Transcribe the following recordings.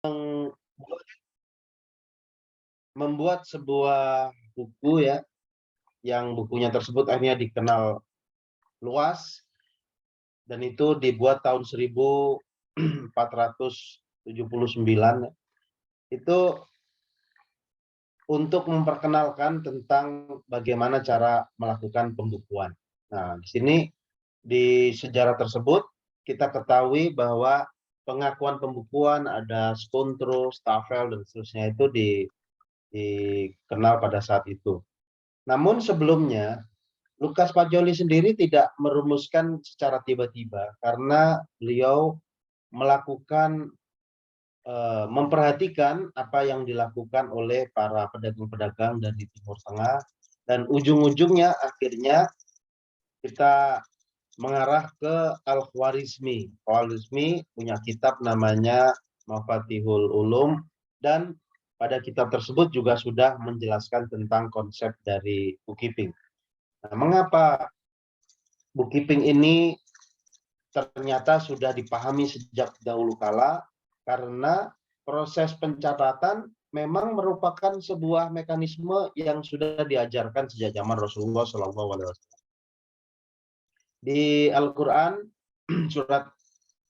meng membuat sebuah buku ya, yang bukunya tersebut akhirnya dikenal luas, dan itu dibuat tahun 1479, itu untuk memperkenalkan tentang bagaimana cara melakukan pembukuan. Nah, di sini di sejarah tersebut kita ketahui bahwa pengakuan pembukuan ada Spuntro, Staffel dan seterusnya itu dikenal pada saat itu. Namun sebelumnya Lukas Pajoli sendiri tidak merumuskan secara tiba-tiba karena beliau melakukan memperhatikan apa yang dilakukan oleh para pedagang-pedagang dari Timur Tengah, dan ujung-ujungnya akhirnya kita mengarah ke Al-Khwarizmi. Al-Khwarizmi punya kitab namanya Mafatihul Ulum, dan pada kitab tersebut juga sudah menjelaskan tentang konsep dari bookkeeping. Nah, mengapa bookkeeping ini ternyata sudah dipahami sejak dahulu kala? Karena proses pencatatan memang merupakan sebuah mekanisme yang sudah diajarkan sejak zaman Rasulullah SAW. Di Al-Quran surat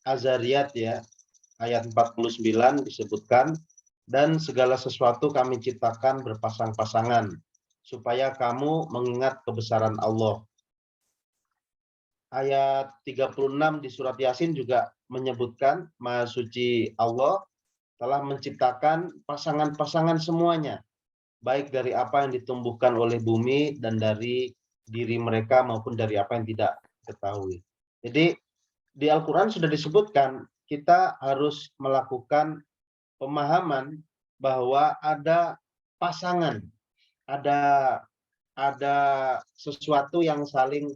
Az-Zariyat ya, ayat 49 disebutkan, dan segala sesuatu kami ciptakan berpasang-pasangan supaya kamu mengingat kebesaran Allah. Ayat 36 di surat Yasin juga menyebutkan Maha Suci Allah telah menciptakan pasangan-pasangan semuanya, baik dari apa yang ditumbuhkan oleh bumi dan dari diri mereka maupun dari apa yang tidak diketahui. Jadi di Al-Quran sudah disebutkan kita harus melakukan pemahaman bahwa ada pasangan, ada ada sesuatu yang saling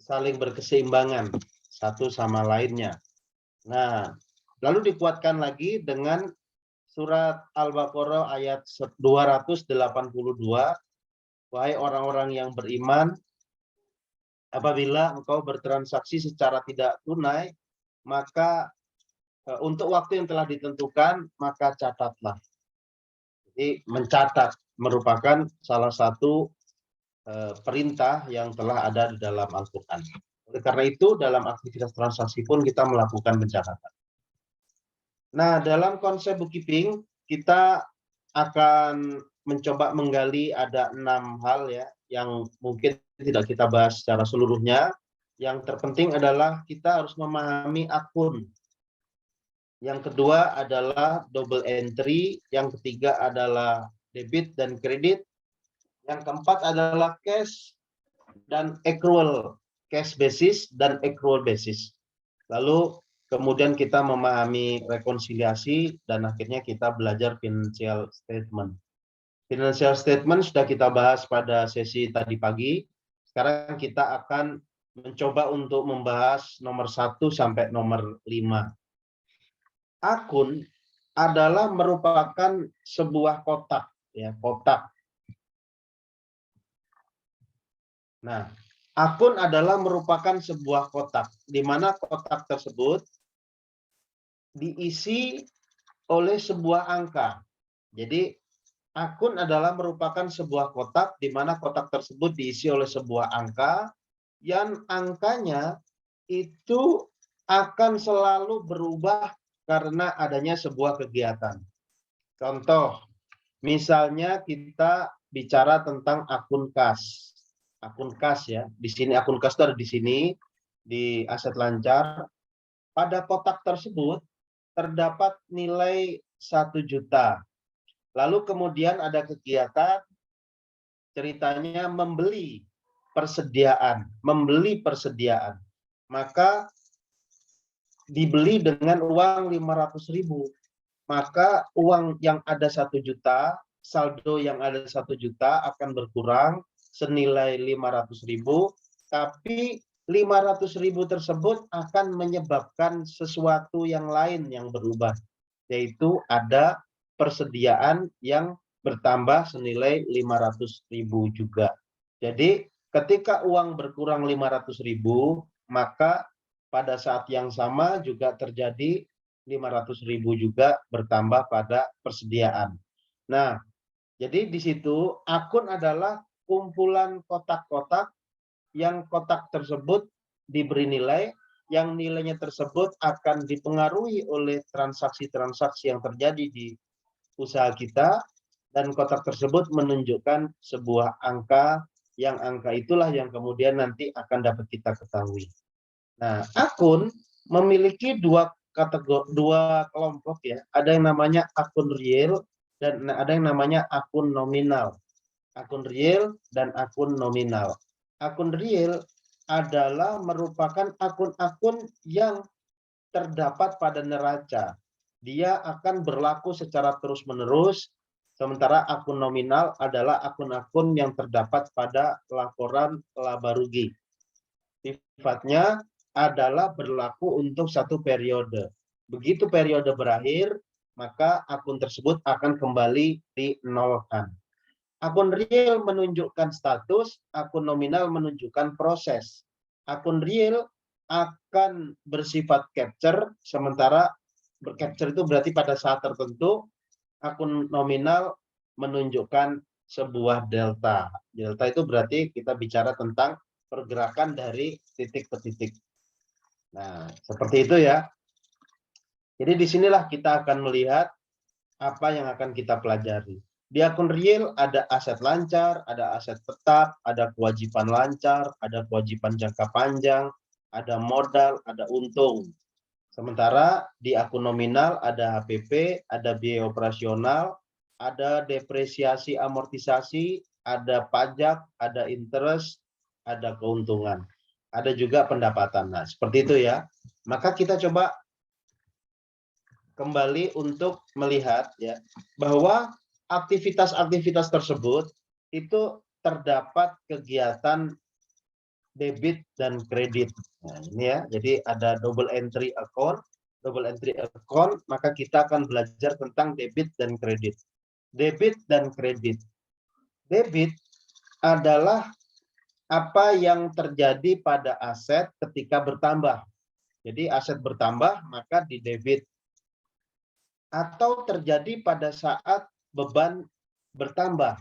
berkeseimbangan satu sama lainnya. Nah, lalu dikuatkan lagi dengan surat Al-Baqarah ayat 282, wahai orang-orang yang beriman, apabila engkau bertransaksi secara tidak tunai, maka untuk waktu yang telah ditentukan, maka catatlah. Jadi mencatat merupakan salah satu perintah yang telah ada di dalam Al-Quran. Oleh karena itu, dalam aktivitas transaksi pun kita melakukan pencatatan. Nah, dalam konsep bookkeeping, kita akan mencoba menggali ada 6 hal ya, yang mungkin tidak kita bahas secara seluruhnya. Yang terpenting adalah kita harus memahami akun. Yang kedua adalah double entry, yang ketiga adalah debit dan kredit, yang keempat adalah cash dan accrual, cash basis dan accrual basis. Lalu kemudian kita memahami rekonsiliasi dan akhirnya kita belajar financial statement. Financial statement sudah kita bahas pada sesi tadi pagi. Sekarang kita akan mencoba untuk membahas nomor 1 sampai nomor 5. Akun adalah merupakan sebuah kotak ya, kotak. Nah, akun adalah merupakan sebuah kotak, di mana kotak tersebut diisi oleh sebuah angka. Jadi, akun adalah merupakan sebuah kotak, di mana kotak tersebut diisi oleh sebuah angka, yang angkanya itu akan selalu berubah karena adanya sebuah kegiatan. Contoh, misalnya kita bicara tentang akun kas. Akun kas ya, di sini akun kas itu ada di sini, di aset lancar. Pada kotak tersebut terdapat nilai 1 juta. Lalu kemudian ada kegiatan ceritanya membeli persediaan. Maka dibeli dengan uang 500.000. Maka uang yang ada 1 juta, saldo yang ada 1 juta akan berkurang senilai 500.000, tapi 500.000 tersebut akan menyebabkan sesuatu yang lain yang berubah, yaitu ada persediaan yang bertambah senilai 500.000 juga. Jadi ketika uang berkurang 500.000, maka pada saat yang sama juga terjadi 500.000 juga bertambah pada persediaan. Nah, jadi di situ akun adalah kumpulan kotak-kotak yang kotak tersebut diberi nilai, yang nilainya tersebut akan dipengaruhi oleh transaksi-transaksi yang terjadi di usaha kita, dan kotak tersebut menunjukkan sebuah angka, yang angka itulah yang kemudian nanti akan dapat kita ketahui. Nah, akun memiliki dua kelompok ya. Ada yang namanya akun real dan ada yang namanya akun nominal. Akun real dan akun nominal. Akun real adalah merupakan akun-akun yang terdapat pada neraca. Dia akan berlaku secara terus-menerus, sementara akun nominal adalah akun-akun yang terdapat pada laporan laba rugi. Sifatnya adalah berlaku untuk satu periode. Begitu periode berakhir, maka akun tersebut akan kembali dinolkan. Akun real menunjukkan status, akun nominal menunjukkan proses. Akun real akan bersifat capture, sementara bercapture itu berarti pada saat tertentu. Akun nominal menunjukkan sebuah delta. Delta itu berarti kita bicara tentang pergerakan dari titik ke titik. Nah, seperti itu ya. Jadi disinilah kita akan melihat apa yang akan kita pelajari. Di akun real ada aset lancar, ada aset tetap, ada kewajiban lancar, ada kewajiban jangka panjang, ada modal, ada untung. Sementara di akun nominal ada HPP, ada biaya operasional, ada depresiasi amortisasi, ada pajak, ada interest, ada keuntungan. Ada juga pendapatan. Nah, seperti itu ya. Maka kita coba kembali untuk melihat ya bahwa aktivitas-aktivitas tersebut itu terdapat kegiatan debit dan kredit. Nah, ini ya. Jadi ada double entry account, maka kita akan belajar tentang debit dan kredit. Debit dan kredit. Debit adalah apa yang terjadi pada aset ketika bertambah. Jadi aset bertambah maka di debit, atau terjadi pada saat beban bertambah.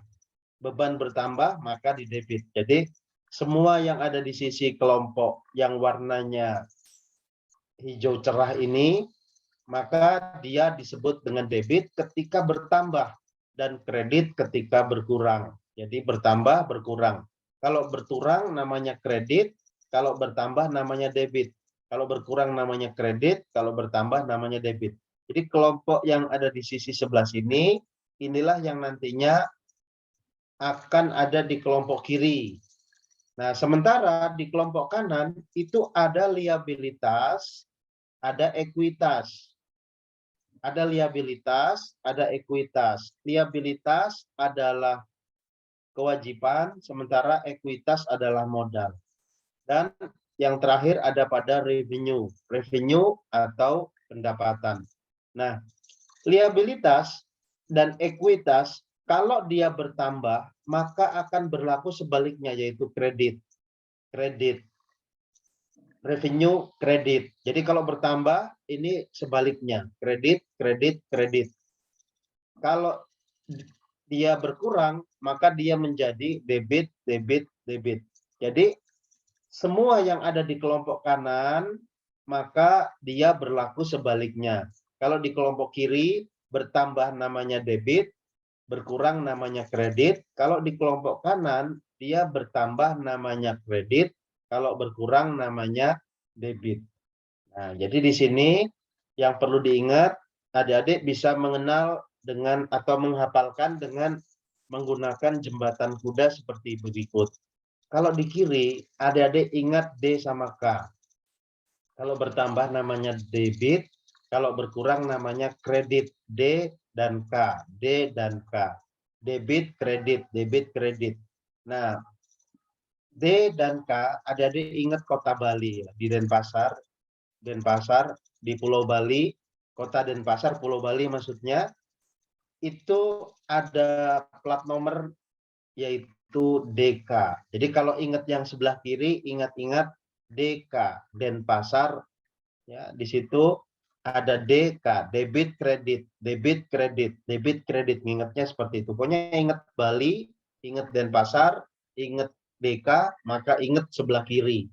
Beban bertambah maka di debit. Jadi semua yang ada di sisi kelompok yang warnanya hijau cerah ini, maka dia disebut dengan debit ketika bertambah dan kredit ketika berkurang. Jadi bertambah, berkurang. Kalau berkurang namanya kredit, kalau bertambah namanya debit. Kalau berkurang namanya kredit, kalau bertambah namanya debit. Jadi kelompok yang ada di sisi sebelah sini, inilah yang nantinya akan ada di kelompok kiri. Nah, sementara di kelompok kanan itu ada liabilitas, ada ekuitas. Ada liabilitas, ada ekuitas. Liabilitas adalah kewajiban, sementara ekuitas adalah modal. Dan yang terakhir ada pada revenue. Revenue atau pendapatan. Nah, liabilitas dan ekuitas kalau dia bertambah, maka akan berlaku sebaliknya, yaitu kredit. Kredit. Revenue, kredit. Jadi kalau bertambah, ini sebaliknya. Kredit, kredit, kredit. Kalau dia berkurang, maka dia menjadi debit, debit, debit. Jadi semua yang ada di kelompok kanan, maka dia berlaku sebaliknya. Kalau di kelompok kiri, bertambah namanya debit, berkurang namanya kredit. Kalau di kelompok kanan, dia bertambah namanya kredit, kalau berkurang namanya debit. Nah, jadi di sini yang perlu diingat, adik-adik bisa mengenal dengan atau menghafalkan dengan menggunakan jembatan kuda seperti berikut. Kalau di kiri, adik-adik ingat D sama K. Kalau bertambah namanya debit, kalau berkurang namanya kredit. D dan K. D dan K. Debit, kredit, debit, kredit. Nah, D dan K, adik-adik ingat kota Bali di Denpasar. Denpasar di Pulau Bali, kota Denpasar, Pulau Bali maksudnya, itu ada plat nomor yaitu DK. Jadi kalau ingat yang sebelah kiri, ingat-ingat DK, Denpasar. Ya, di situ ada DK, debit kredit, debit kredit, debit kredit. Ingatnya seperti itu. Pokoknya ingat Bali, ingat Denpasar, ingat DK, maka ingat sebelah kiri.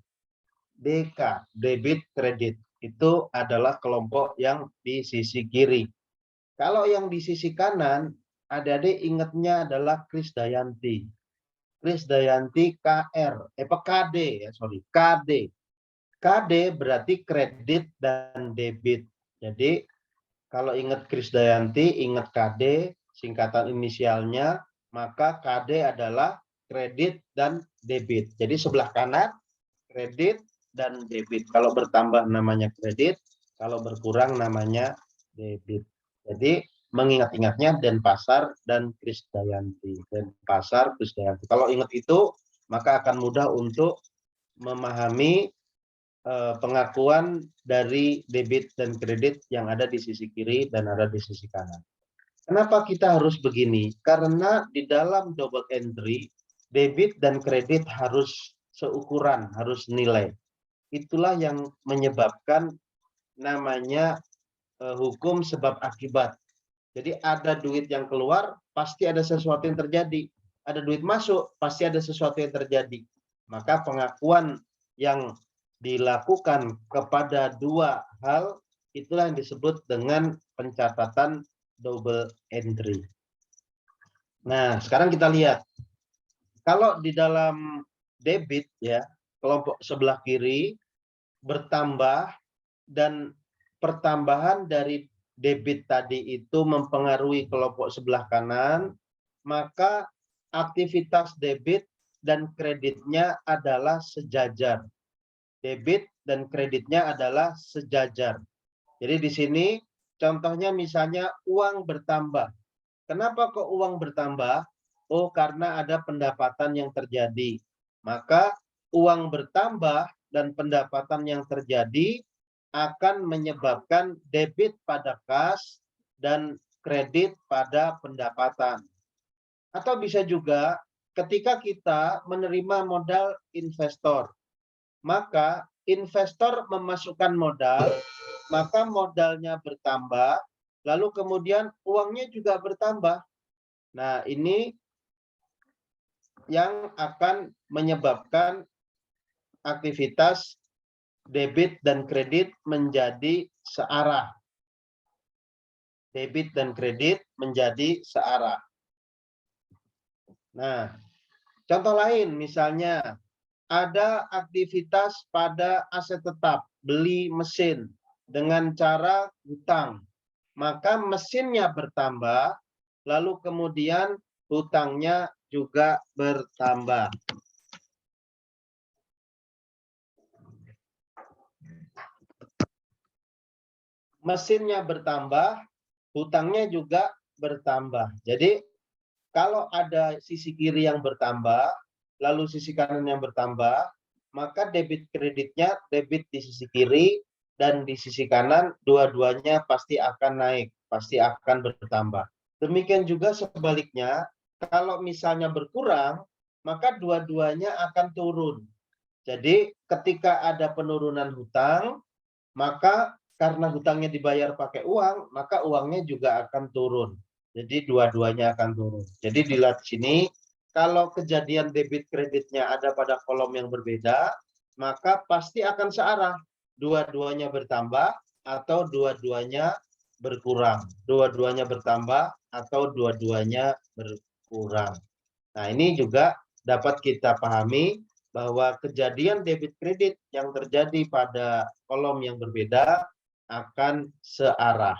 DK, debit kredit. Itu adalah kelompok yang di sisi kiri. Kalau yang di sisi kanan, adik-adik ingatnya adalah Krisdayanti. Krisdayanti KR, KD ya, sorry, KD. KD berarti kredit dan debit. Jadi kalau ingat Krisdayanti, ingat KD, singkatan inisialnya, maka KD adalah kredit dan debit. Jadi sebelah kanan kredit dan debit. Kalau bertambah namanya kredit, kalau berkurang namanya debit. Jadi mengingat-ingatnya Denpasar dan Krisdayanti. Denpasar, Krisdayanti. Kalau ingat itu, maka akan mudah untuk memahami pengakuan dari debit dan kredit yang ada di sisi kiri dan ada di sisi kanan. Kenapa kita harus begini? Karena di dalam double entry, debit dan kredit harus seukuran, harus nilai. Itulah yang menyebabkan namanya hukum sebab akibat. Jadi ada duit yang keluar, pasti ada sesuatu yang terjadi. Ada duit masuk, pasti ada sesuatu yang terjadi. Maka pengakuan yang dilakukan kepada dua hal itulah yang disebut dengan pencatatan double entry. Nah, sekarang kita lihat. Kalau di dalam debit ya, kelompok sebelah kiri bertambah dan pertambahan dari debit tadi itu mempengaruhi kelompok sebelah kanan, maka aktivitas debit dan kreditnya adalah sejajar. Debit dan kreditnya adalah sejajar. Jadi di sini contohnya misalnya uang bertambah. Kenapa kok uang bertambah? Oh, karena ada pendapatan yang terjadi. Maka uang bertambah dan pendapatan yang terjadi akan menyebabkan debit pada kas dan kredit pada pendapatan. Atau bisa juga ketika kita menerima modal investor, maka investor memasukkan modal, maka modalnya bertambah, lalu kemudian uangnya juga bertambah. Nah, ini yang akan menyebabkan aktivitas debit dan kredit menjadi searah. Debit dan kredit menjadi searah. Nah, contoh lain misalnya ada aktivitas pada aset tetap, beli mesin dengan cara hutang. Maka mesinnya bertambah, lalu kemudian hutangnya juga bertambah. Mesinnya bertambah, hutangnya juga bertambah. Jadi kalau ada sisi kiri yang bertambah, lalu sisi kanan yang bertambah, maka debit kreditnya debit di sisi kiri dan di sisi kanan dua-duanya pasti akan naik, pasti akan bertambah. Demikian juga sebaliknya, kalau misalnya berkurang, maka dua-duanya akan turun. Jadi ketika ada penurunan hutang, maka karena hutangnya dibayar pakai uang, maka uangnya juga akan turun. Jadi dua-duanya akan turun. Jadi dilihat sini, kalau kejadian debit kreditnya ada pada kolom yang berbeda, maka pasti akan searah. Dua-duanya bertambah atau dua-duanya berkurang. Dua-duanya bertambah atau dua-duanya berkurang. Nah, ini juga dapat kita pahami bahwa kejadian debit kredit yang terjadi pada kolom yang berbeda akan searah.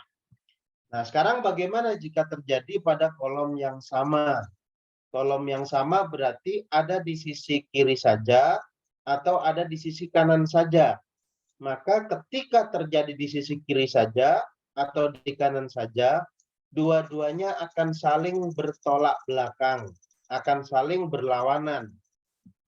Nah, sekarang bagaimana jika terjadi pada kolom yang sama? Kolom yang sama berarti ada di sisi kiri saja atau ada di sisi kanan saja. Maka ketika terjadi di sisi kiri saja atau di kanan saja, dua-duanya akan saling bertolak belakang, akan saling berlawanan.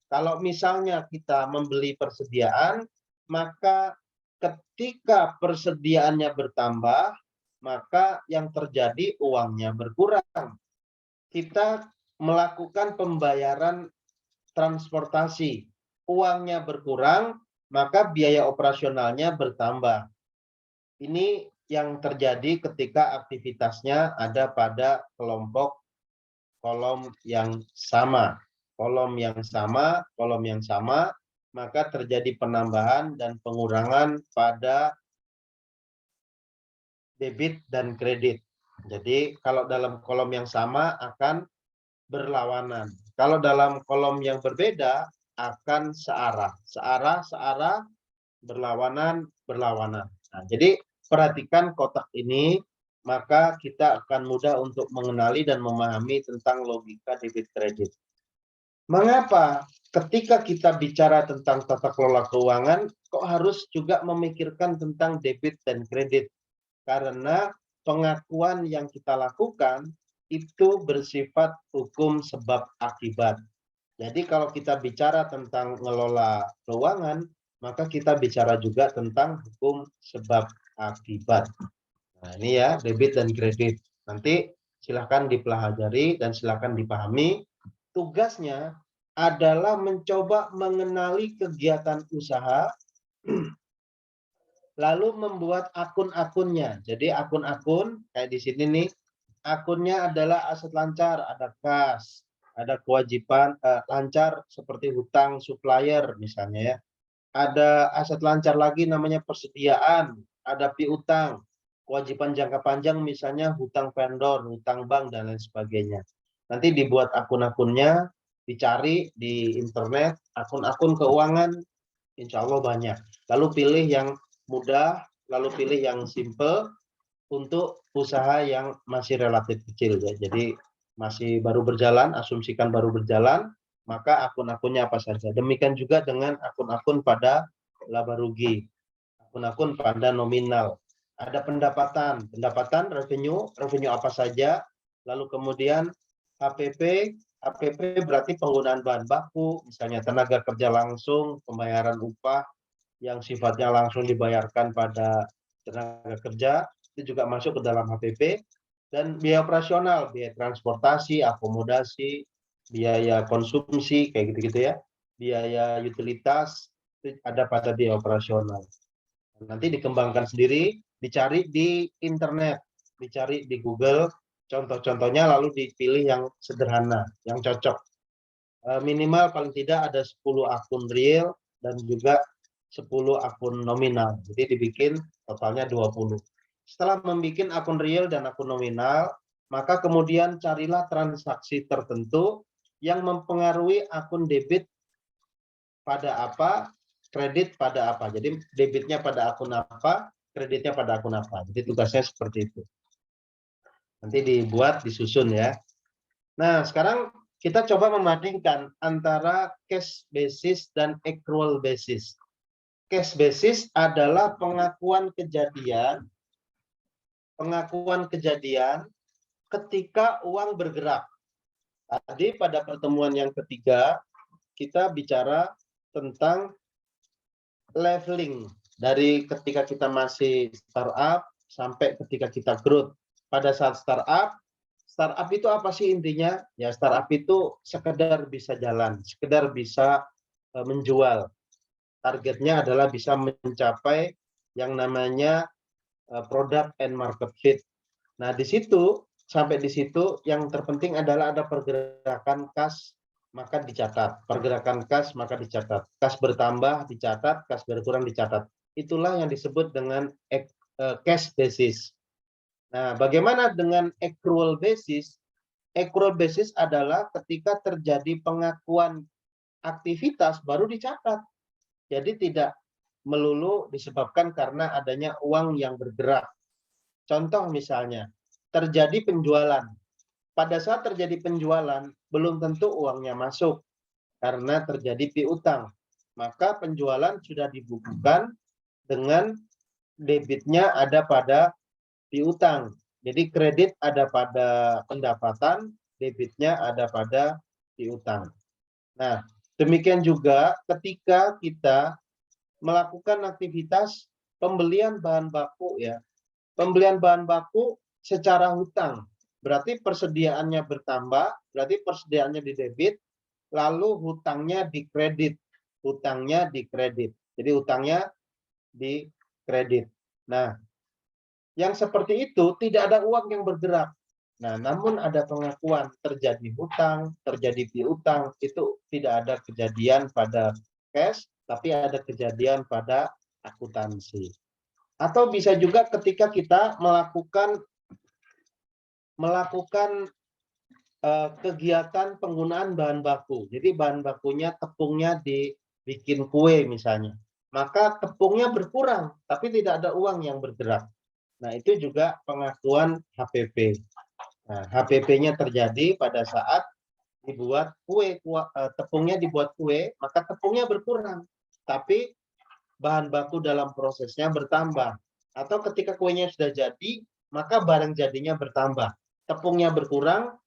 Kalau misalnya kita membeli persediaan, maka ketika persediaannya bertambah, maka yang terjadi uangnya berkurang. Kita melakukan pembayaran transportasi, uangnya berkurang, maka biaya operasionalnya bertambah. Ini yang terjadi ketika aktivitasnya ada pada kelompok kolom yang sama. Kolom yang sama, maka terjadi penambahan dan pengurangan pada debit dan kredit. Jadi kalau dalam kolom yang sama akan berlawanan. Kalau dalam kolom yang berbeda akan searah. Searah, berlawanan, berlawanan. Nah, jadi perhatikan kotak ini, maka kita akan mudah untuk mengenali dan memahami tentang logika debit kredit. Mengapa ketika kita bicara tentang tata kelola keuangan, kok harus juga memikirkan tentang debit dan kredit? Karena pengakuan yang kita lakukan itu bersifat hukum sebab akibat. Jadi kalau kita bicara tentang ngelola keuangan, maka kita bicara juga tentang hukum sebab akibat. Nah, ini ya, debit dan kredit. Nanti silahkan dipelajari dan silahkan dipahami. Tugasnya adalah mencoba mengenali kegiatan usaha, lalu membuat akun-akunnya. Jadi akun-akun, kayak di sini nih, akunnya adalah aset lancar, ada kas, ada kewajiban lancar seperti hutang supplier misalnya ya. Ada aset lancar lagi namanya persediaan, ada piutang, kewajiban jangka panjang misalnya hutang vendor, hutang bank dan lain sebagainya. Nanti dibuat akun-akunnya, dicari di internet, akun-akun keuangan, insya Allah banyak. Lalu pilih yang mudah, lalu pilih yang simple untuk usaha yang masih relatif kecil ya. Jadi masih baru berjalan, asumsikan baru berjalan, maka akun-akunnya apa saja. Demikian juga dengan akun-akun pada laba rugi, akun-akun pada nominal. Ada pendapatan, revenue apa saja, lalu kemudian HPP, berarti penggunaan bahan baku, misalnya tenaga kerja langsung, pembayaran upah yang sifatnya langsung dibayarkan pada tenaga kerja, itu juga masuk ke dalam HPP. Dan biaya operasional, biaya transportasi, akomodasi, biaya konsumsi, kayak gitu-gitu ya. Biaya utilitas, itu ada pada biaya operasional. Nanti dikembangkan sendiri, dicari di internet, dicari di Google, contoh-contohnya lalu dipilih yang sederhana, yang cocok. Minimal paling tidak ada 10 akun real dan juga 10 akun nominal. Jadi dibikin totalnya 20. Setelah membuat akun real dan akun nominal, maka kemudian carilah transaksi tertentu yang mempengaruhi akun debit pada apa, kredit pada apa. Jadi debitnya pada akun apa, kreditnya pada akun apa. Jadi tugasnya seperti itu. Nanti dibuat, disusun ya. Nah, sekarang kita coba membandingkan antara cash basis dan accrual basis. Cash basis adalah pengakuan kejadian ketika uang bergerak. Tadi pada pertemuan yang ketiga kita bicara tentang leveling dari ketika kita masih startup sampai ketika kita growth. Pada saat startup itu apa sih intinya? Ya startup itu sekedar bisa jalan, sekedar bisa menjual. Targetnya adalah bisa mencapai yang namanya product and market fit. Nah, di situ sampai di situ yang terpenting adalah ada pergerakan kas maka dicatat. Pergerakan kas maka dicatat. Kas bertambah dicatat, kas berkurang dicatat. Itulah yang disebut dengan cash basis. Nah, bagaimana dengan accrual basis? Accrual basis adalah ketika terjadi pengakuan aktivitas baru dicatat. Jadi tidak melulu disebabkan karena adanya uang yang bergerak. Contoh misalnya, terjadi penjualan. Pada saat terjadi penjualan, belum tentu uangnya masuk karena terjadi piutang. Maka penjualan sudah dibukukan dengan debitnya ada pada piutang. Jadi kredit ada pada pendapatan, debitnya ada pada piutang. Nah, demikian juga ketika kita melakukan aktivitas pembelian bahan baku ya. Pembelian bahan baku secara hutang. Berarti persediaannya bertambah, berarti persediaannya di debit, lalu hutangnya di kredit. Hutangnya di kredit. Jadi hutangnya di kredit. Nah, Yang seperti itu tidak ada uang yang bergerak. Nah, namun ada pengakuan terjadi hutang, terjadi piutang, itu tidak ada kejadian pada cash, tapi ada kejadian pada akuntansi. Atau bisa juga ketika kita melakukan kegiatan penggunaan bahan baku. Jadi bahan bakunya, tepungnya dibikin kue misalnya. Maka tepungnya berkurang, tapi tidak ada uang yang bergerak. Nah, itu juga pengakuan HPP. Nah, HPP-nya terjadi pada saat dibuat kue, tepungnya dibuat kue, maka tepungnya berkurang. Tapi bahan baku dalam prosesnya bertambah. Atau ketika kuenya sudah jadi, maka barang jadinya bertambah. Tepungnya berkurang,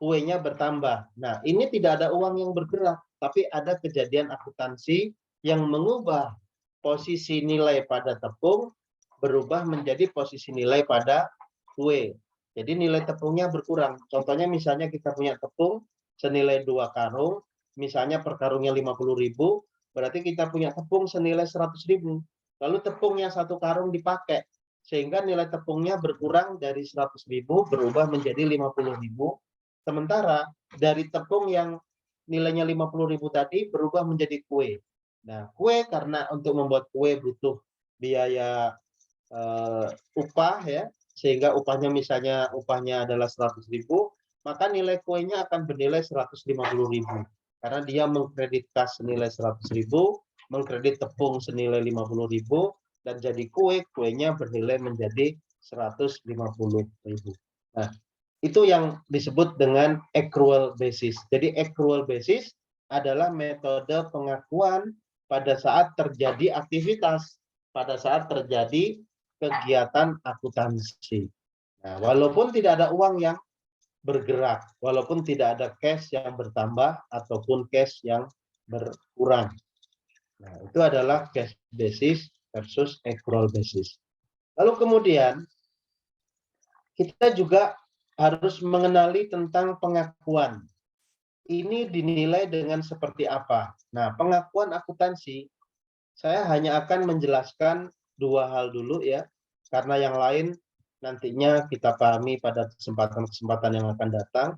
kuenya bertambah. Nah, ini tidak ada uang yang bergerak, tapi ada kejadian akuntansi yang mengubah posisi nilai pada tepung berubah menjadi posisi nilai pada kue. Jadi nilai tepungnya berkurang. Contohnya misalnya kita punya tepung senilai 2 karung, misalnya per karungnya 50.000, berarti kita punya tepung senilai 100.000. Lalu tepungnya 1 karung dipakai, sehingga nilai tepungnya berkurang dari 100.000 berubah menjadi 50.000. Sementara dari tepung yang nilainya 50.000 tadi berubah menjadi kue. Nah, kue karena untuk membuat kue butuh biaya upah ya, sehingga upahnya misalnya upahnya adalah 100.000, maka nilai kuenya akan bernilai 150.000 karena dia mengkredit kas senilai 100.000, mengkredit tepung senilai 50.000, dan jadi kuenya bernilai menjadi 150.000. Nah, itu yang disebut dengan accrual basis. Jadi accrual basis adalah metode pengakuan pada saat terjadi aktivitas, pada saat terjadi kegiatan akuntansi. Nah, walaupun tidak ada uang yang bergerak, walaupun tidak ada cash yang bertambah ataupun cash yang berkurang. Nah, itu adalah cash basis versus accrual basis. Lalu kemudian kita juga harus mengenali tentang pengakuan. Ini dinilai dengan seperti apa? Nah, pengakuan akuntansi, saya hanya akan menjelaskan 2 hal dulu ya, karena yang lain nantinya kita pahami pada kesempatan-kesempatan yang akan datang.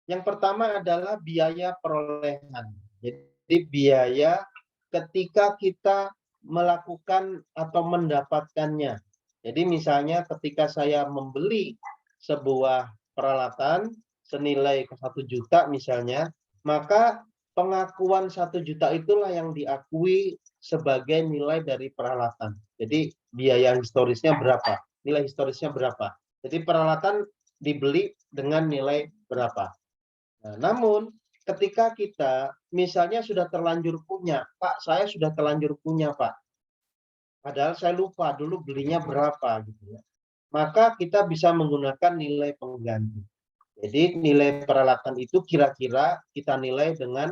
Yang pertama adalah biaya perolehan. Jadi biaya ketika kita melakukan atau mendapatkannya. Jadi misalnya ketika saya membeli sebuah peralatan senilai 1 juta misalnya, maka pengakuan 1 juta itulah yang diakui sebagai nilai dari peralatan. Jadi biaya historisnya berapa? Nilai historisnya berapa? Jadi peralatan dibeli dengan nilai berapa? Nah, namun ketika kita misalnya sudah terlanjur punya, Pak, saya sudah terlanjur punya, Pak. Padahal saya lupa dulu belinya berapa gitu ya. Maka kita bisa menggunakan nilai pengganti. Jadi nilai peralatan itu kira-kira kita nilai dengan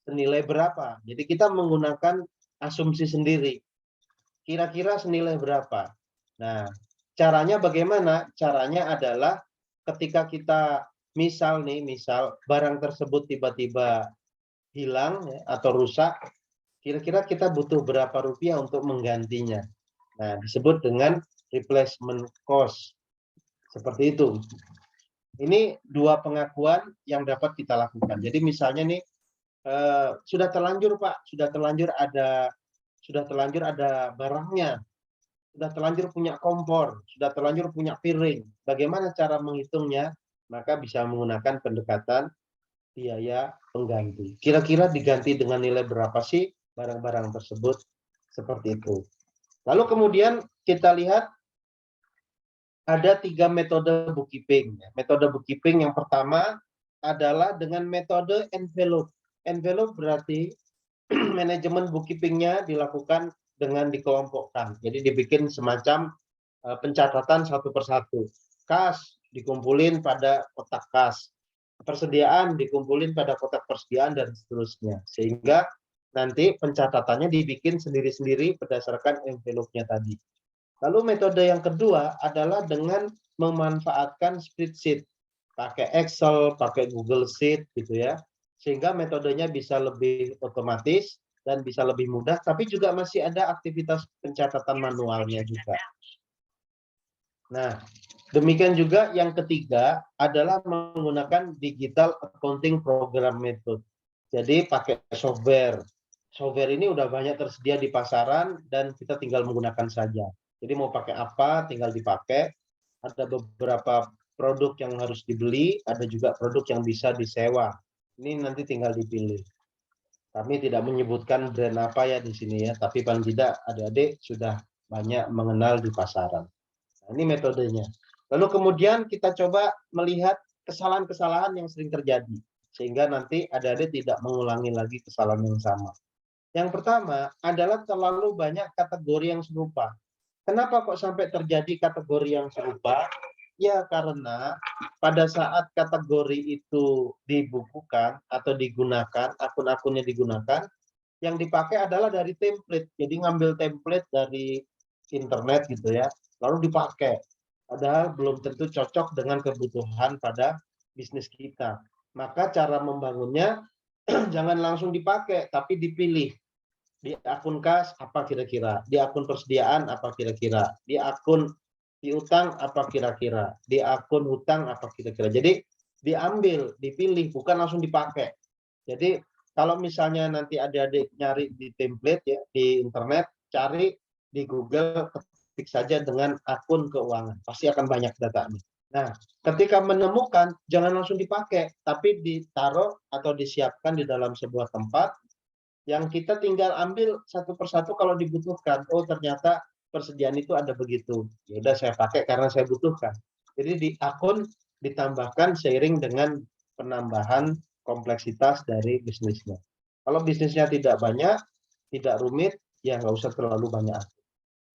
senilai berapa. Jadi kita menggunakan asumsi sendiri. Kira-kira senilai berapa. Nah, caranya bagaimana? Caranya adalah ketika kita misal barang tersebut tiba-tiba hilang ya, atau rusak, kira-kira kita butuh berapa rupiah untuk menggantinya. Nah, disebut dengan replacement cost. Seperti itu. Ini 2 pengakuan yang dapat kita lakukan. Jadi misalnya nih, sudah terlanjur Pak, sudah terlanjur ada barangnya, sudah terlanjur punya kompor, sudah terlanjur punya piring. Bagaimana cara menghitungnya? Maka bisa menggunakan pendekatan biaya pengganti. Kira-kira diganti dengan nilai berapa sih barang-barang tersebut? Seperti itu. Lalu kemudian kita lihat ada 3 metode bookkeeping. Metode bookkeeping yang pertama adalah dengan metode envelope. Envelope berarti manajemen bookkeepingnya dilakukan dengan dikelompokkan. Jadi dibikin semacam pencatatan satu persatu. Kas dikumpulin pada kotak kas. Persediaan dikumpulin pada kotak persediaan dan seterusnya. Sehingga nanti pencatatannya dibikin sendiri-sendiri berdasarkan envelope-nya tadi. Lalu metode yang kedua adalah dengan memanfaatkan spreadsheet. Pakai Excel, pakai Google Sheet gitu ya. Sehingga metodenya bisa lebih otomatis dan bisa lebih mudah, tapi juga masih ada aktivitas pencatatan manualnya juga. Nah, demikian juga yang ketiga adalah menggunakan digital accounting program method. Jadi pakai software. Software ini udah banyak tersedia di pasaran dan kita tinggal menggunakan saja. Jadi mau pakai apa, tinggal dipakai. Ada beberapa produk yang harus dibeli, ada juga produk yang bisa disewa. Ini nanti tinggal dipilih. Kami tidak menyebutkan brand apa ya di sini ya, tapi paling tidak adik-adik sudah banyak mengenal di pasaran. Nah, ini metodenya. Lalu kemudian kita coba melihat kesalahan-kesalahan yang sering terjadi, sehingga nanti adik-adik tidak mengulangi lagi kesalahan yang sama. Yang pertama adalah terlalu banyak kategori yang serupa. Kenapa kok sampai terjadi kategori yang serupa? Ya karena pada saat kategori itu dibukukan atau digunakan, akun-akunnya digunakan, yang dipakai adalah dari template. Jadi ngambil template dari internet gitu ya, lalu dipakai. Padahal belum tentu cocok dengan kebutuhan pada bisnis kita. Maka cara membangunnya jangan langsung dipakai, tapi dipilih. Di akun kas apa kira-kira, di akun persediaan apa kira-kira, di akun piutang apa kira-kira, di akun hutang apa kira-kira. Jadi diambil, dipilih, bukan langsung dipakai. Jadi kalau misalnya nanti adik-adik nyari di template ya di internet, cari di Google, ketik saja dengan akun keuangan, pasti akan banyak datanya. Nah, ketika menemukan jangan langsung dipakai, tapi ditaruh atau disiapkan di dalam sebuah tempat yang kita tinggal ambil satu persatu kalau dibutuhkan. Oh, ternyata persediaan itu ada begitu. Ya udah saya pakai karena saya butuhkan. Jadi di akun ditambahkan seiring dengan penambahan kompleksitas dari bisnisnya. Kalau bisnisnya tidak banyak, tidak rumit, ya nggak usah terlalu banyak.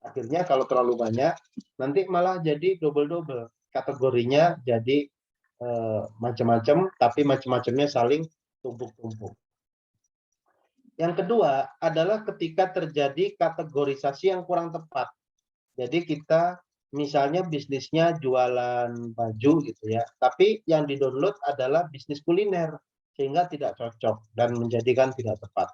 Akhirnya kalau terlalu banyak, nanti malah jadi double-double. Kategorinya jadi macam-macam, tapi macam-macamnya saling tumpuk-tumpuk. Yang kedua adalah ketika terjadi kategorisasi yang kurang tepat. Jadi kita misalnya bisnisnya jualan baju gitu ya, tapi yang di-download adalah bisnis kuliner sehingga tidak cocok dan menjadikan tidak tepat.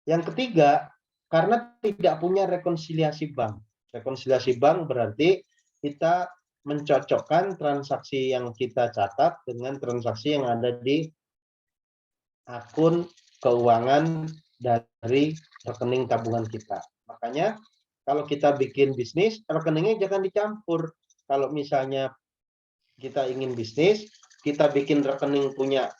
Yang ketiga, karena tidak punya rekonsiliasi bank. Rekonsiliasi bank berarti kita mencocokkan transaksi yang kita catat dengan transaksi yang ada di akun keuangan dari rekening tabungan kita. Makanya kalau kita bikin bisnis, rekeningnya jangan dicampur. Kalau misalnya kita ingin bisnis, kita bikin rekening punya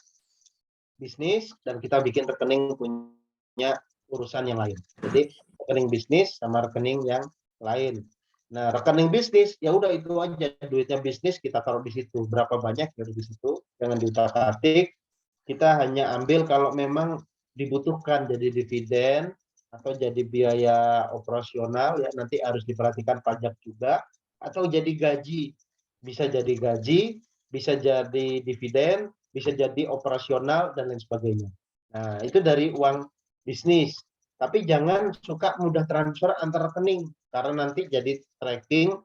bisnis dan kita bikin rekening punya urusan yang lain. Jadi rekening bisnis sama rekening yang lain. Nah, rekening bisnis ya udah itu aja, duitnya bisnis kita taruh di situ. Berapa banyak dari di situ, jangan diutak-atik. Kita hanya ambil kalau memang dibutuhkan jadi dividen atau jadi biaya operasional ya nanti harus diperhatikan pajak juga atau jadi gaji. Bisa jadi gaji, bisa jadi dividen, bisa jadi operasional dan lain sebagainya. Nah, itu dari uang bisnis. Tapi jangan suka mudah transfer antar rekening karena nanti jadi tracking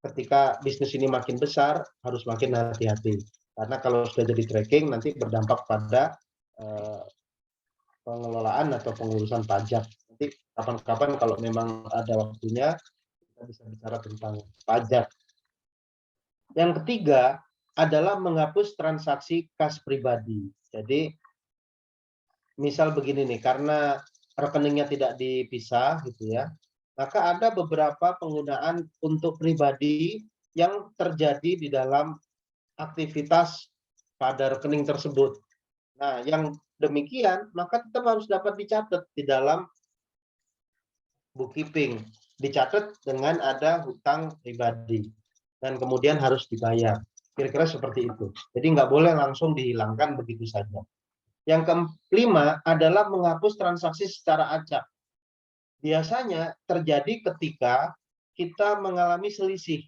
ketika bisnis ini makin besar harus makin hati-hati. Karena kalau sudah jadi tracking nanti berdampak pada pengelolaan atau pengurusan pajak. Nanti kapan-kapan kalau memang ada waktunya kita bisa bicara tentang pajak. Yang ketiga adalah menghapus transaksi kas pribadi. Jadi misal begini nih, karena rekeningnya tidak dipisah gitu ya, maka ada beberapa penggunaan untuk pribadi yang terjadi di dalam aktivitas pada rekening tersebut. Nah, yang demikian maka tetap harus dapat dicatat di dalam bookkeeping, dicatat dengan ada hutang pribadi dan kemudian harus dibayar. Kira-kira seperti itu. Jadi nggak boleh langsung dihilangkan begitu saja. Yang kelima adalah menghapus transaksi secara acak. Biasanya terjadi ketika kita mengalami selisih.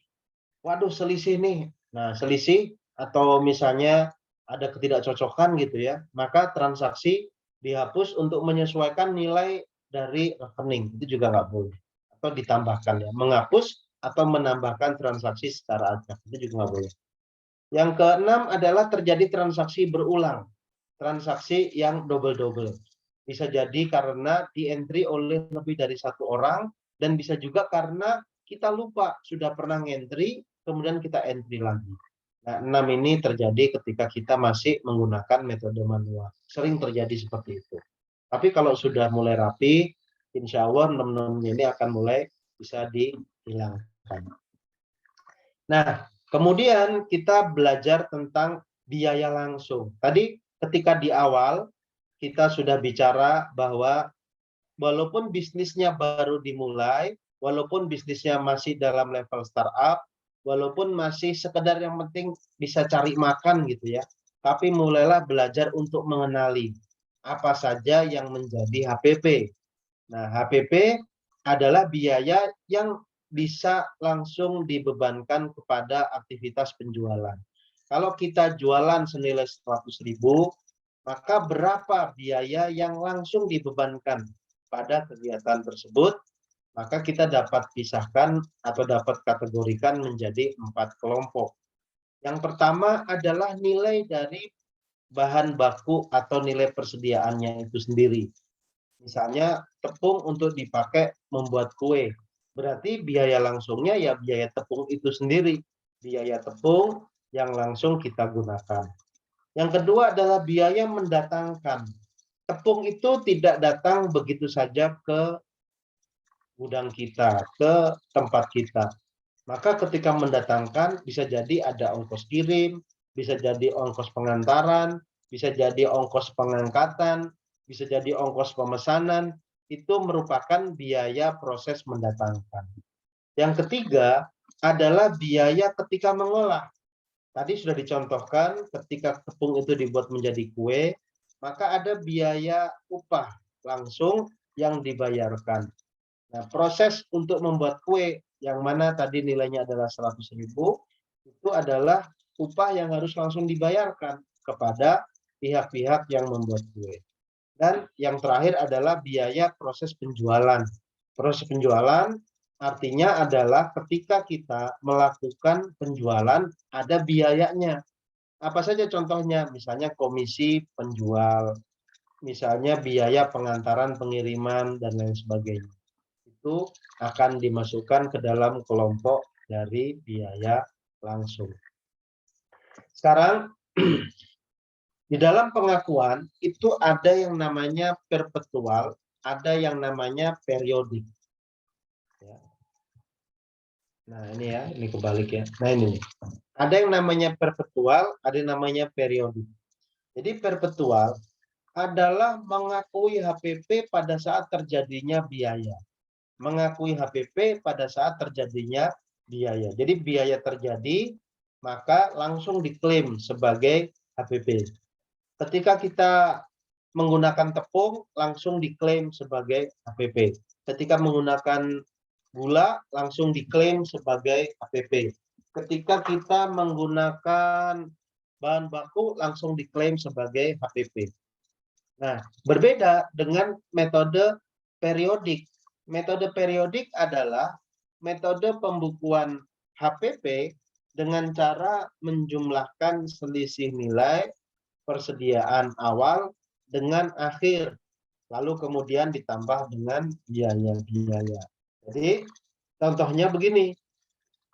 Waduh, selisih nih. Nah, selisih atau misalnya ada ketidakcocokan gitu ya, maka transaksi dihapus untuk menyesuaikan nilai dari rekening. Itu juga nggak boleh. Atau ditambahkan ya, menghapus atau menambahkan transaksi secara acak. Itu juga nggak boleh. Yang keenam adalah terjadi transaksi berulang. Transaksi yang double-double. Bisa jadi karena di-entry oleh lebih dari satu orang, dan bisa juga karena kita lupa sudah pernah ngentri, kemudian kita entry lagi. Nah, 6 ini terjadi ketika kita masih menggunakan metode manual. Sering terjadi seperti itu. Tapi kalau sudah mulai rapi, insya Allah 6 ini akan mulai bisa dihilangkan. Nah, kemudian kita belajar tentang biaya langsung. Tadi ketika di awal kita sudah bicara bahwa walaupun bisnisnya baru dimulai, walaupun bisnisnya masih dalam level startup, walaupun masih sekedar yang penting bisa cari makan gitu ya, tapi mulailah belajar untuk mengenali apa saja yang menjadi HPP. Nah, HPP adalah biaya yang bisa langsung dibebankan kepada aktivitas penjualan. Kalau kita jualan senilai 100.000, maka berapa biaya yang langsung dibebankan pada kegiatan tersebut? Maka kita dapat pisahkan atau dapat kategorikan menjadi 4 kelompok. Yang pertama adalah nilai dari bahan baku atau nilai persediaannya itu sendiri. Misalnya tepung untuk dipakai membuat kue. Berarti biaya langsungnya ya biaya tepung itu sendiri. Biaya tepung yang langsung kita gunakan. Yang kedua adalah biaya mendatangkan. Tepung itu tidak datang begitu saja ke gudang kita, ke tempat kita. Maka ketika mendatangkan bisa jadi ada ongkos kirim, bisa jadi ongkos pengantaran, bisa jadi ongkos pengangkatan, bisa jadi ongkos pemesanan, itu merupakan biaya proses mendatangkan. Yang ketiga adalah biaya ketika mengolah. Tadi sudah dicontohkan ketika tepung itu dibuat menjadi kue, maka ada biaya upah langsung yang dibayarkan. Nah, proses untuk membuat kue yang mana tadi nilainya adalah 100.000, itu adalah upah yang harus langsung dibayarkan kepada pihak-pihak yang membuat kue. Dan yang terakhir adalah biaya proses penjualan. Proses penjualan artinya adalah ketika kita melakukan penjualan ada biayanya. Apa saja contohnya? Misalnya komisi penjual, misalnya biaya pengantaran pengiriman dan lain sebagainya. Itu akan dimasukkan ke dalam kelompok dari biaya langsung. Sekarang di dalam pengakuan itu ada yang namanya perpetual, ada yang namanya periodik. Nah ini ya, ini kebalik ya. Nah ini, ada yang namanya perpetual, ada yang namanya periodik. Jadi perpetual adalah mengakui HPP pada saat terjadinya biaya. Mengakui HPP pada saat terjadinya biaya. Jadi biaya terjadi, maka langsung diklaim sebagai HPP. Ketika kita menggunakan tepung, langsung diklaim sebagai HPP. Ketika menggunakan gula, langsung diklaim sebagai HPP. Ketika kita menggunakan bahan baku, langsung diklaim sebagai HPP. Nah, berbeda dengan metode periodik. Metode periodik adalah metode pembukuan HPP dengan cara menjumlahkan selisih nilai persediaan awal dengan akhir, lalu kemudian ditambah dengan biaya-biaya. Jadi contohnya begini,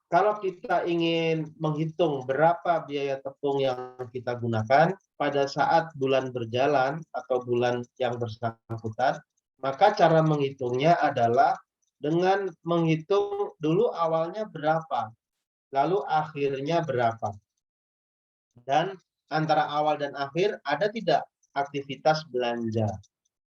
kalau kita ingin menghitung berapa biaya tepung yang kita gunakan pada saat bulan berjalan atau bulan yang bersangkutan, maka cara menghitungnya adalah dengan menghitung dulu awalnya berapa, lalu akhirnya berapa. Dan antara awal dan akhir ada tidak aktivitas belanja,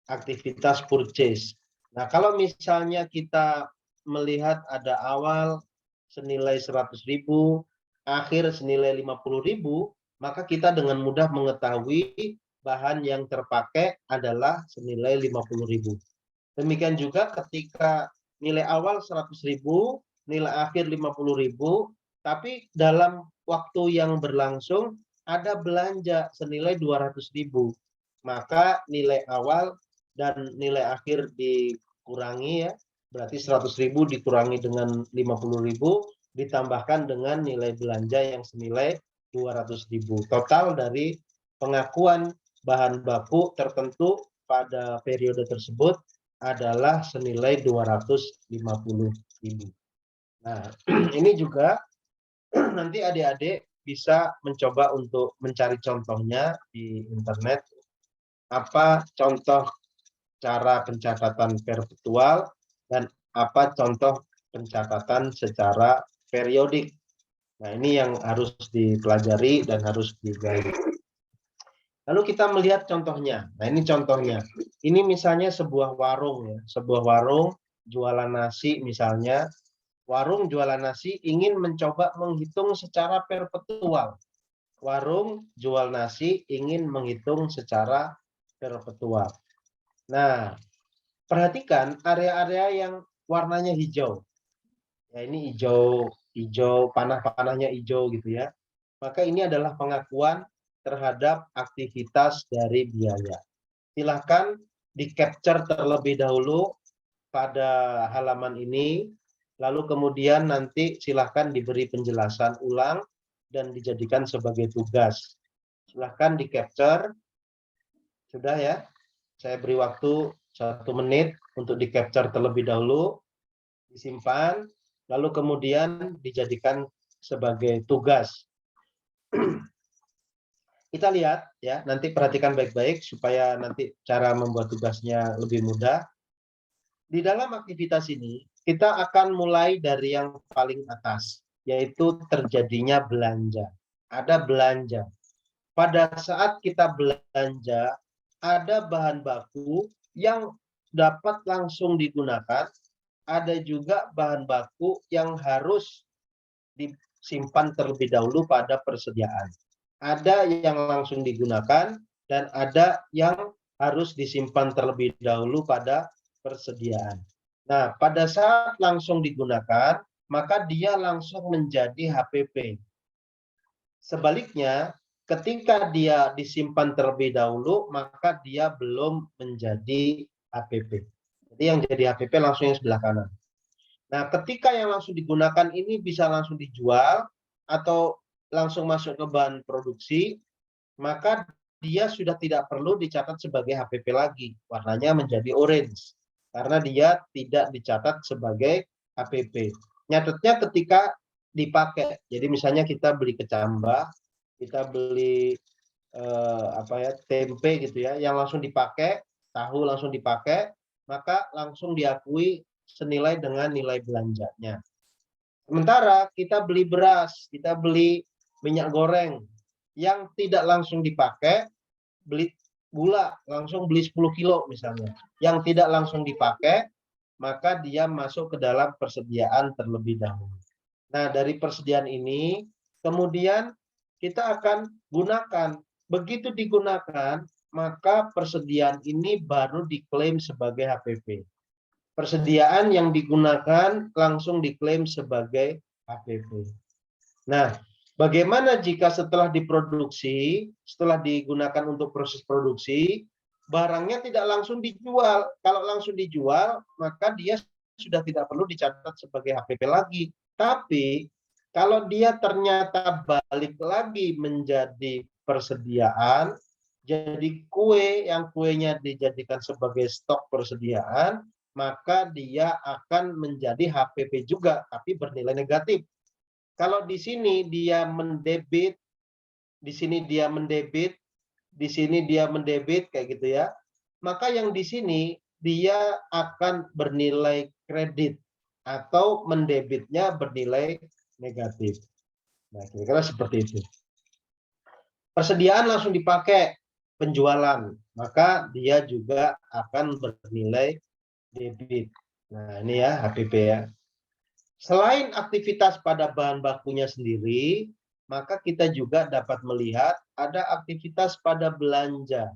aktivitas purchase. Nah, kalau misalnya kita melihat ada awal senilai 100.000, akhir senilai 50.000, maka kita dengan mudah mengetahui bahan yang terpakai adalah senilai 50.000. Demikian juga ketika nilai awal 100.000, nilai akhir 50.000, tapi dalam waktu yang berlangsung ada belanja senilai 200.000. Maka nilai awal dan nilai akhir dikurangi ya, berarti 100.000 dikurangi dengan 50.000 ditambahkan dengan nilai belanja yang senilai 200.000. Total dari pengakuan bahan baku tertentu pada periode tersebut adalah senilai 250.000. Nah, ini juga nanti adik-adik bisa mencoba untuk mencari contohnya di internet. Apa contoh cara pencatatan perpetual dan apa contoh pencatatan secara periodik. Nah, ini yang harus dipelajari dan harus digali. Lalu kita melihat contohnya. Nah, ini contohnya. Ini misalnya sebuah warung ya, sebuah warung jualan nasi misalnya. Warung jualan nasi ingin mencoba menghitung secara perpetual. Warung jual nasi ingin menghitung secara perpetual. Nah, perhatikan area-area yang warnanya hijau. Ya, ini hijau panah-panahnya hijau gitu ya. Maka ini adalah pengakuan terhadap aktivitas dari biaya. Silakan di-capture terlebih dahulu pada halaman ini, lalu kemudian nanti silakan diberi penjelasan ulang dan dijadikan sebagai tugas. Silakan di-capture, sudah ya. Saya beri waktu 1 menit untuk di-capture terlebih dahulu, disimpan, lalu kemudian dijadikan sebagai tugas. Kita lihat ya, nanti perhatikan baik-baik supaya nanti cara membuat tugasnya lebih mudah. Di dalam aktivitas ini, kita akan mulai dari yang paling atas, yaitu terjadinya belanja. Ada belanja. Pada saat kita belanja, ada bahan baku yang dapat langsung digunakan, ada juga bahan baku yang harus disimpan terlebih dahulu pada persediaan. Ada yang langsung digunakan dan ada yang harus disimpan terlebih dahulu pada persediaan. Nah, pada saat langsung digunakan, maka dia langsung menjadi HPP. Sebaliknya, ketika dia disimpan terlebih dahulu, maka dia belum menjadi HPP. Jadi yang jadi HPP langsung yang sebelah kanan. Nah, ketika yang langsung digunakan ini bisa langsung dijual atau langsung masuk ke bahan produksi, maka dia sudah tidak perlu dicatat sebagai HPP lagi. Warnanya menjadi orange karena dia tidak dicatat sebagai HPP. Nyatetnya ketika dipakai. Jadi misalnya kita beli kecambah, kita beli tempe gitu ya, yang langsung dipakai, tahu langsung dipakai, maka langsung diakui senilai dengan nilai belanjanya. Sementara kita beli beras, kita beli minyak goreng yang tidak langsung dipakai, beli gula langsung beli 10 kilo misalnya, yang tidak langsung dipakai, maka dia masuk ke dalam persediaan terlebih dahulu. Nah, dari persediaan ini kemudian kita akan gunakan. Begitu digunakan, maka persediaan ini baru diklaim sebagai HPP. Persediaan yang digunakan langsung diklaim sebagai HPP. Nah, bagaimana jika setelah diproduksi, setelah digunakan untuk proses produksi, barangnya tidak langsung dijual? Kalau langsung dijual, maka dia sudah tidak perlu dicatat sebagai HPP lagi. Tapi kalau dia ternyata balik lagi menjadi persediaan, jadi kue yang kuenya dijadikan sebagai stok persediaan, maka dia akan menjadi HPP juga, tapi bernilai negatif. Kalau di sini dia mendebit, di sini dia mendebit, di sini dia mendebit, kayak gitu ya, maka yang di sini dia akan bernilai kredit atau mendebitnya bernilai negatif. Nah, kira-kira seperti itu. Persediaan langsung dipakai penjualan, maka dia juga akan bernilai debit. Nah, ini ya HPP ya. Selain aktivitas pada bahan bakunya sendiri, maka kita juga dapat melihat ada aktivitas pada belanja,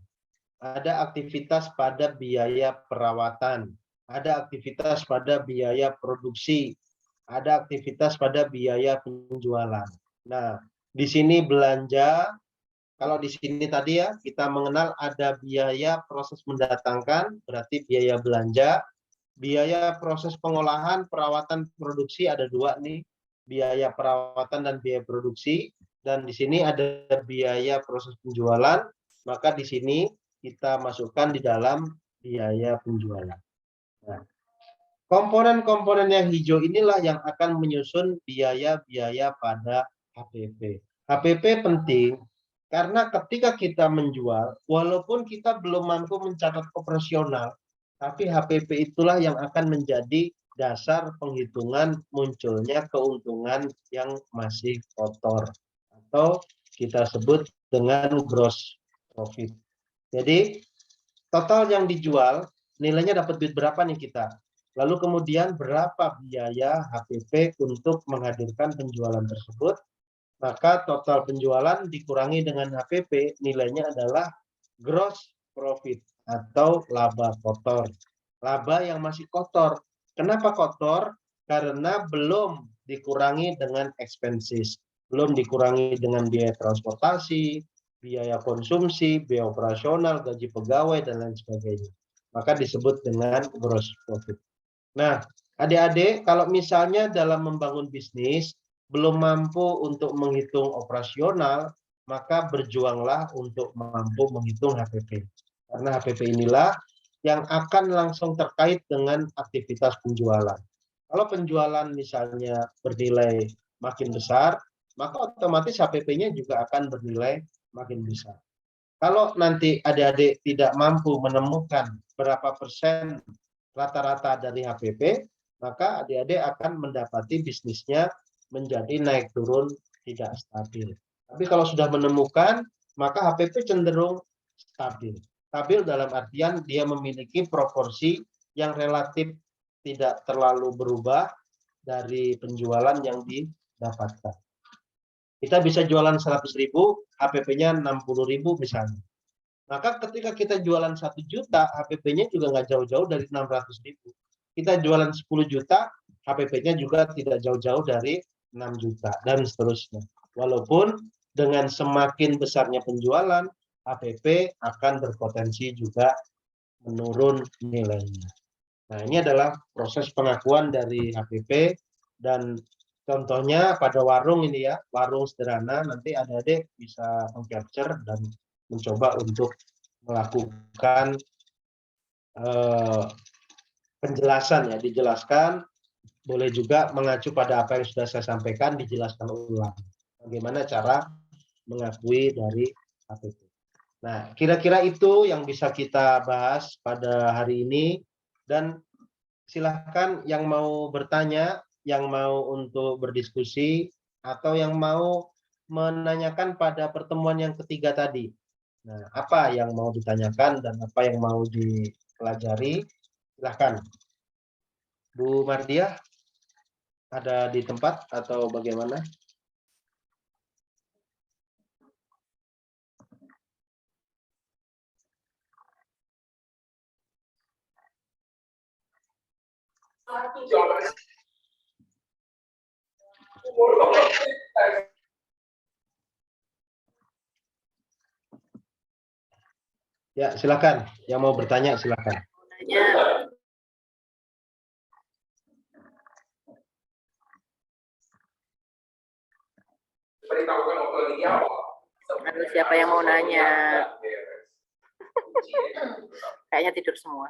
ada aktivitas pada biaya perawatan, ada aktivitas pada biaya produksi, ada aktivitas pada biaya penjualan. Nah, di sini belanja, kalau di sini tadi ya kita mengenal ada biaya proses mendatangkan, berarti biaya belanja. Biaya proses pengolahan, perawatan, produksi ada 2 nih, biaya perawatan dan biaya produksi. Dan di sini ada biaya proses penjualan, maka di sini kita masukkan di dalam biaya penjualan. Nah, Komponen-komponen yang hijau inilah yang akan menyusun biaya-biaya pada HPP. HPP penting karena ketika kita menjual, walaupun kita belum mampu mencatat operasional, tapi HPP itulah yang akan menjadi dasar penghitungan munculnya keuntungan yang masih kotor atau kita sebut dengan gross profit. Jadi total yang dijual nilainya dapat duit berapa nih kita? Lalu kemudian berapa biaya HPP untuk menghadirkan penjualan tersebut? Maka total penjualan dikurangi dengan HPP nilainya adalah gross profit atau laba kotor. Laba yang masih kotor. Kenapa kotor? Karena belum dikurangi dengan expenses, belum dikurangi dengan biaya transportasi, biaya konsumsi, biaya operasional, gaji pegawai, dan lain sebagainya. Maka disebut dengan gross profit. Nah, adik-adik, kalau misalnya dalam membangun bisnis, belum mampu untuk menghitung operasional, maka berjuanglah untuk mampu menghitung HPP. Karena HPP inilah yang akan langsung terkait dengan aktivitas penjualan. Kalau penjualan misalnya bernilai makin besar, maka otomatis HPP-nya juga akan bernilai makin besar. Kalau nanti adik-adik tidak mampu menemukan berapa persen rata-rata dari HPP, maka adik-adik akan mendapati bisnisnya menjadi naik turun tidak stabil. Tapi kalau sudah menemukan, maka HPP cenderung stabil. Stabil dalam artian dia memiliki proporsi yang relatif tidak terlalu berubah dari penjualan yang didapatkan. Kita bisa jualan 100.000, HPP-nya 60.000 misalnya. Maka ketika kita jualan 1 juta, HPP-nya juga nggak jauh-jauh dari 600.000. Kita jualan 10 juta, HPP-nya juga tidak jauh-jauh dari 6 juta, dan seterusnya. Walaupun dengan semakin besarnya penjualan, HPP akan berpotensi juga menurun nilainya. Nah, ini adalah proses pengakuan dari HPP, dan contohnya pada warung ini ya, warung sederhana, nanti adik-adik bisa mengcapture dan mencoba untuk melakukan penjelasan ya, dijelaskan, boleh juga mengacu pada apa yang sudah saya sampaikan, dijelaskan ulang bagaimana cara mengakui dari HPP. Nah, kira-kira itu yang bisa kita bahas pada hari ini, dan silahkan yang mau bertanya, yang mau untuk berdiskusi, atau yang mau menanyakan pada pertemuan yang ketiga tadi. Nah, apa yang mau ditanyakan dan apa yang mau dipelajari, silahkan. Bu Mardiah, ada di tempat atau bagaimana? Ya, silakan. Yang mau bertanya, silakan. Aduh, siapa yang mau nanya? Kayaknya tidur semua.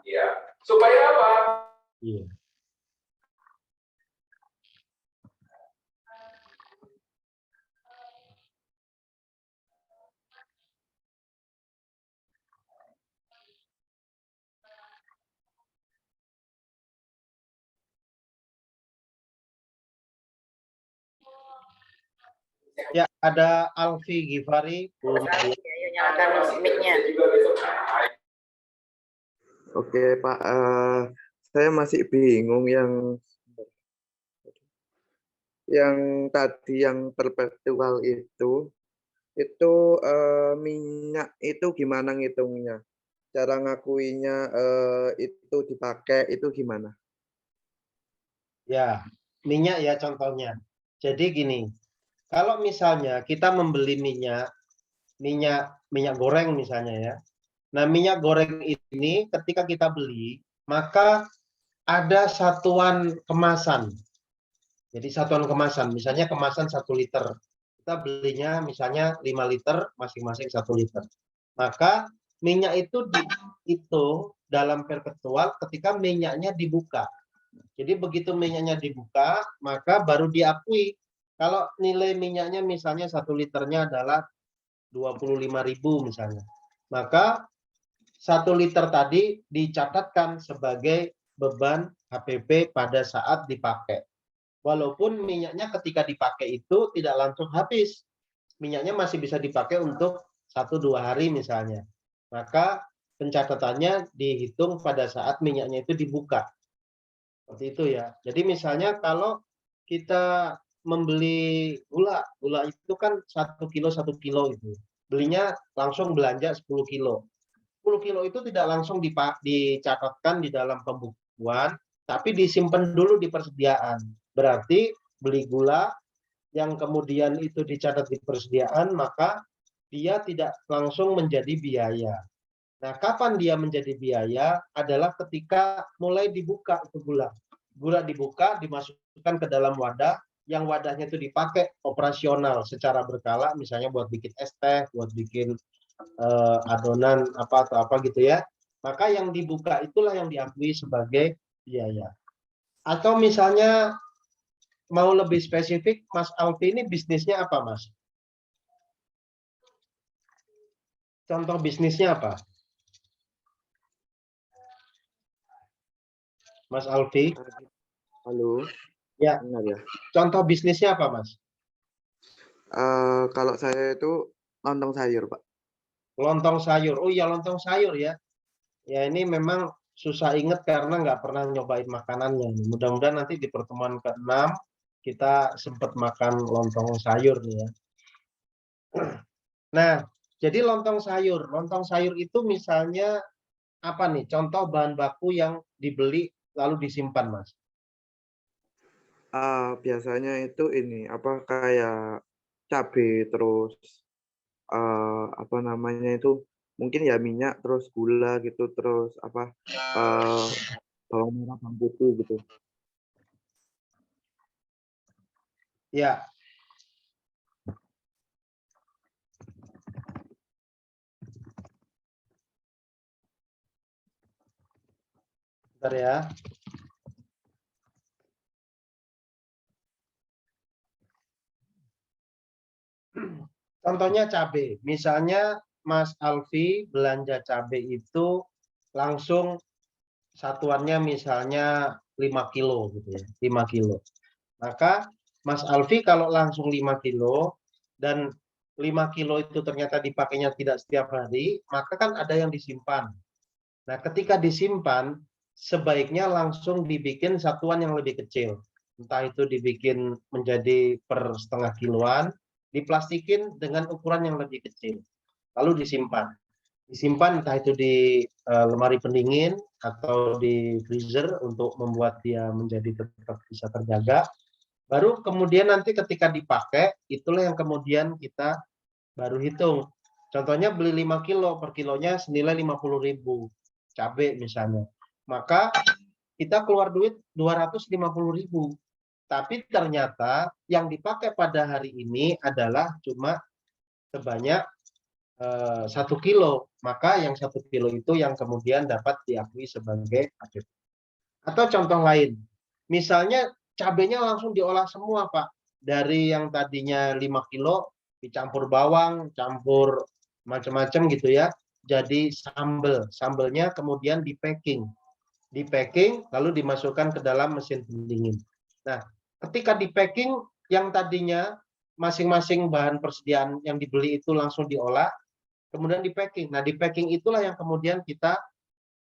Supaya apa? Iya. Ya, ada Alfi Gifari. Ayo nyalakan mic-nya. Oke Pak, saya masih bingung yang tadi yang perpetual itu minyak itu gimana ngitungnya? Cara ngakuinya itu dipakai itu gimana? Ya, minyak ya contohnya. Jadi gini, kalau misalnya kita membeli minyak goreng misalnya ya. Nah, minyak goreng ini ketika kita beli, maka ada satuan kemasan. Jadi satuan kemasan, misalnya kemasan 1 liter. Kita belinya misalnya 5 liter, masing-masing 1 liter. Maka minyak itu dihitung dalam perpetual ketika minyaknya dibuka. Jadi begitu minyaknya dibuka, maka baru diakui kalau nilai minyaknya misalnya 1 liternya adalah 25.000 misalnya. Maka 1 liter tadi dicatatkan sebagai beban HPP pada saat dipakai. Walaupun minyaknya ketika dipakai itu tidak langsung habis. Minyaknya masih bisa dipakai untuk 1-2 hari misalnya. Maka pencatatannya dihitung pada saat minyaknya itu dibuka. Seperti itu ya. Jadi misalnya kalau kita membeli gula itu kan 1 kilo 1 kilo itu. Belinya langsung belanja 10 kilo. 10 kilo itu tidak langsung dicatatkan di dalam pembukuan, tapi disimpan dulu di persediaan. Berarti beli gula yang kemudian itu dicatat di persediaan, maka dia tidak langsung menjadi biaya. Nah, kapan dia menjadi biaya adalah ketika mulai dibuka itu gula. Gula dibuka, dimasukkan ke dalam wadah, yang wadahnya itu dipakai operasional secara berkala, misalnya buat bikin es teh, buat bikin adonan apa atau apa gitu ya. Maka yang dibuka itulah yang diakui sebagai biaya. Atau misalnya mau lebih spesifik, Mas Alfi ini bisnisnya apa, Mas? Contoh bisnisnya apa? Mas Alfi? Halo, Ya, dengar ya. contoh bisnisnya apa, Mas? Kalau saya itu lontong sayur, Pak. Lontong sayur. Oh iya, lontong sayur ya. Ya ini memang susah inget karena nggak pernah nyobain makanannya. Mudah-mudahan nanti di pertemuan ke-6 kita sempat makan lontong sayur nih ya. Nah, jadi lontong sayur. Lontong sayur itu misalnya apa nih? Contoh bahan baku yang dibeli lalu disimpan, Mas. Biasanya itu ini, apa, kayak cabe, terus, apa namanya itu, mungkin ya minyak, terus gula gitu, terus apa, eee, bawang merah, bawang putih gitu. Ya, bentar ya. Contohnya cabai. Misalnya Mas Alfi belanja cabai itu langsung satuannya misalnya 5 kilo gitu ya, 5 kilo. Maka Mas Alfi kalau langsung 5 kilo dan 5 kilo itu ternyata dipakainya tidak setiap hari, maka kan ada yang disimpan. Nah, ketika disimpan, sebaiknya langsung dibikin satuan yang lebih kecil. Entah itu dibikin menjadi per setengah kiloan, diplastikin dengan ukuran yang lebih kecil. Lalu disimpan. Disimpan entah itu di lemari pendingin atau di freezer untuk membuat dia menjadi tetap bisa terjaga. Baru kemudian nanti ketika dipakai, itulah yang kemudian kita baru hitung. Contohnya beli 5 kilo, per kilonya senilai 50.000 cabai misalnya. Maka kita keluar duit 250.000. Tapi ternyata yang dipakai pada hari ini adalah cuma sebanyak 1 kilo. Maka yang 1 kilo itu yang kemudian dapat diakui sebagai HPP. Atau contoh lain, misalnya cabainya langsung diolah semua, Pak. Dari yang tadinya 5 kilo dicampur bawang, campur macam-macam gitu ya. Jadi sambel. Sambelnya kemudian di-packing. Di-packing lalu dimasukkan ke dalam mesin pendingin. Nah, ketika di-packing yang tadinya masing-masing bahan persediaan yang dibeli itu langsung diolah, kemudian di-packing. Nah, di-packing itulah yang kemudian kita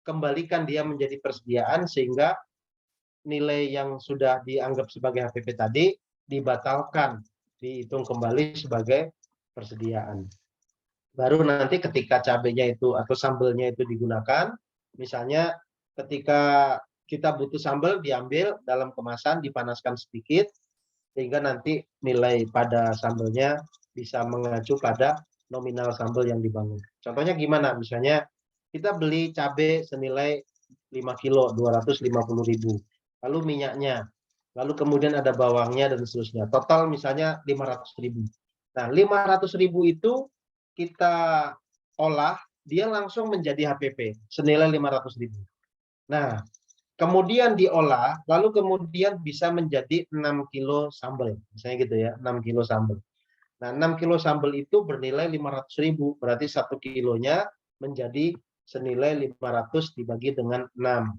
kembalikan dia menjadi persediaan sehingga nilai yang sudah dianggap sebagai HPP tadi dibatalkan, dihitung kembali sebagai persediaan. Baru nanti ketika cabenya itu atau sambelnya itu digunakan, misalnya ketika kita butuh sambal diambil dalam kemasan, dipanaskan sedikit, sehingga nanti nilai pada sambelnya bisa mengacu pada nominal sambal yang dibangun. Contohnya gimana? Misalnya kita beli cabai senilai 5 kilo, 250.000. Lalu minyaknya, lalu kemudian ada bawangnya dan seterusnya. Total misalnya 500.000. Nah, 500.000 itu kita olah, dia langsung menjadi HPP senilai 500.000. Nah, kemudian diolah, lalu kemudian bisa menjadi 6 kilo sambal. Misalnya gitu ya, 6 kilo sambal. Nah, 6 kilo sambal itu bernilai 500.000, berarti 1 kilonya menjadi senilai 500 dibagi dengan 6.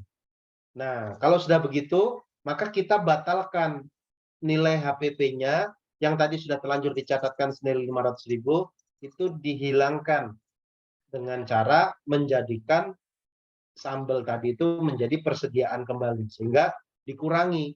Nah, kalau sudah begitu, maka kita batalkan nilai HPP-nya yang tadi sudah terlanjur dicatatkan senilai 500.000, itu dihilangkan dengan cara menjadikan sambal tadi itu menjadi persediaan kembali, sehingga dikurangi,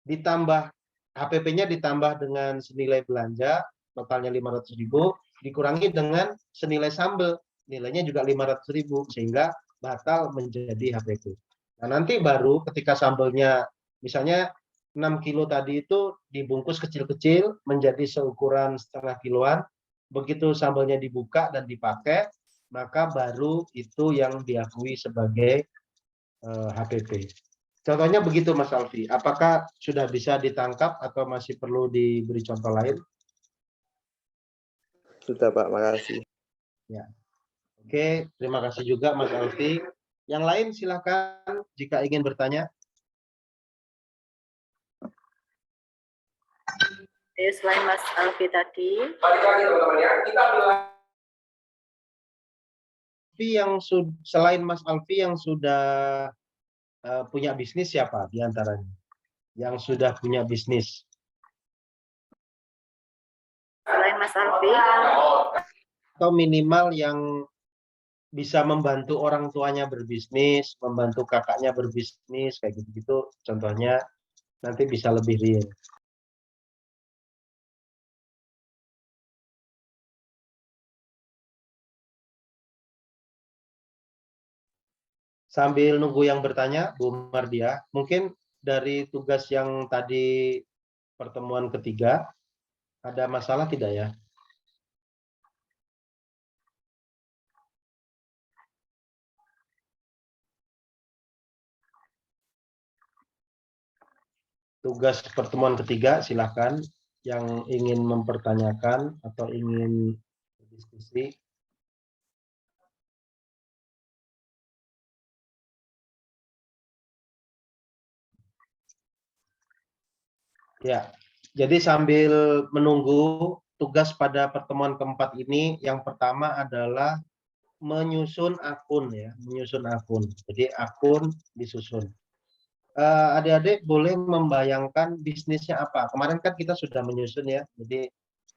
ditambah HPP-nya ditambah dengan senilai belanja totalnya 500.000, dikurangi dengan senilai sambal, nilainya juga 500.000, sehingga batal menjadi HPP. Nah, nanti baru ketika sambalnya misalnya 6 kilo tadi itu dibungkus kecil-kecil menjadi seukuran setengah kiloan, begitu sambalnya dibuka dan dipakai, maka baru itu yang diakui sebagai HPP. Contohnya begitu Mas Alfi. Apakah sudah bisa ditangkap atau masih perlu diberi contoh lain? Sudah Pak, makasih. Ya. Oke, terima kasih juga Mas Alfi. Yang lain silakan jika ingin bertanya. Selain Mas Alfi tadi, selain Mas Alfi yang sudah punya bisnis siapa di antaranya? Yang sudah punya bisnis. selain Mas Alfi, Atau minimal yang bisa membantu orang tuanya berbisnis, membantu kakaknya berbisnis, kayak gitu-gitu. Contohnya nanti bisa lebih real. Sambil nunggu yang bertanya, Bu Mardia, mungkin dari tugas yang tadi pertemuan ketiga, ada masalah tidak ya? Tugas pertemuan ketiga, silakan yang ingin mempertanyakan atau ingin berdiskusi. Ya, jadi sambil menunggu tugas pada pertemuan keempat ini, yang pertama adalah menyusun akun ya, menyusun akun. Jadi akun disusun. Adik-adik boleh membayangkan bisnisnya apa. Kemarin kan kita sudah menyusun ya, jadi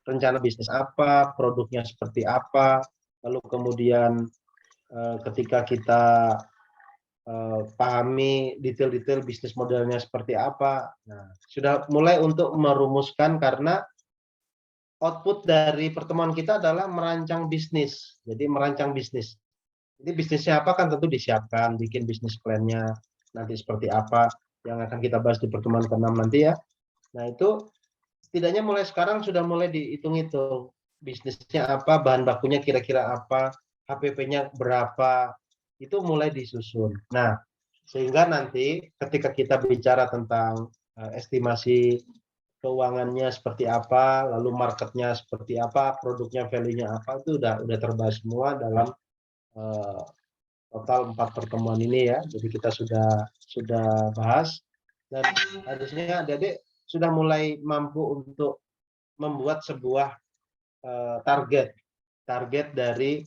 rencana bisnis apa, produknya seperti apa, lalu kemudian ketika kita pahami detail-detail bisnis modelnya seperti apa. Nah, sudah mulai untuk merumuskan karena output dari pertemuan kita adalah merancang bisnis. Jadi merancang bisnis. Jadi bisnisnya apa kan tentu disiapkan, bikin bisnis plan-nya nanti seperti apa yang akan kita bahas di pertemuan ke-6 nanti ya. Nah, itu setidaknya mulai sekarang sudah mulai dihitung-hitung. Bisnisnya apa, bahan bakunya kira-kira apa, HPP-nya berapa, itu mulai disusun. Nah, sehingga nanti ketika kita bicara tentang estimasi keuangannya seperti apa, lalu marketnya seperti apa, produknya value-nya apa, itu udah terbahas semua dalam total 4 pertemuan ini ya. Jadi kita sudah bahas dan harusnya adik-adik sudah mulai mampu untuk membuat sebuah target dari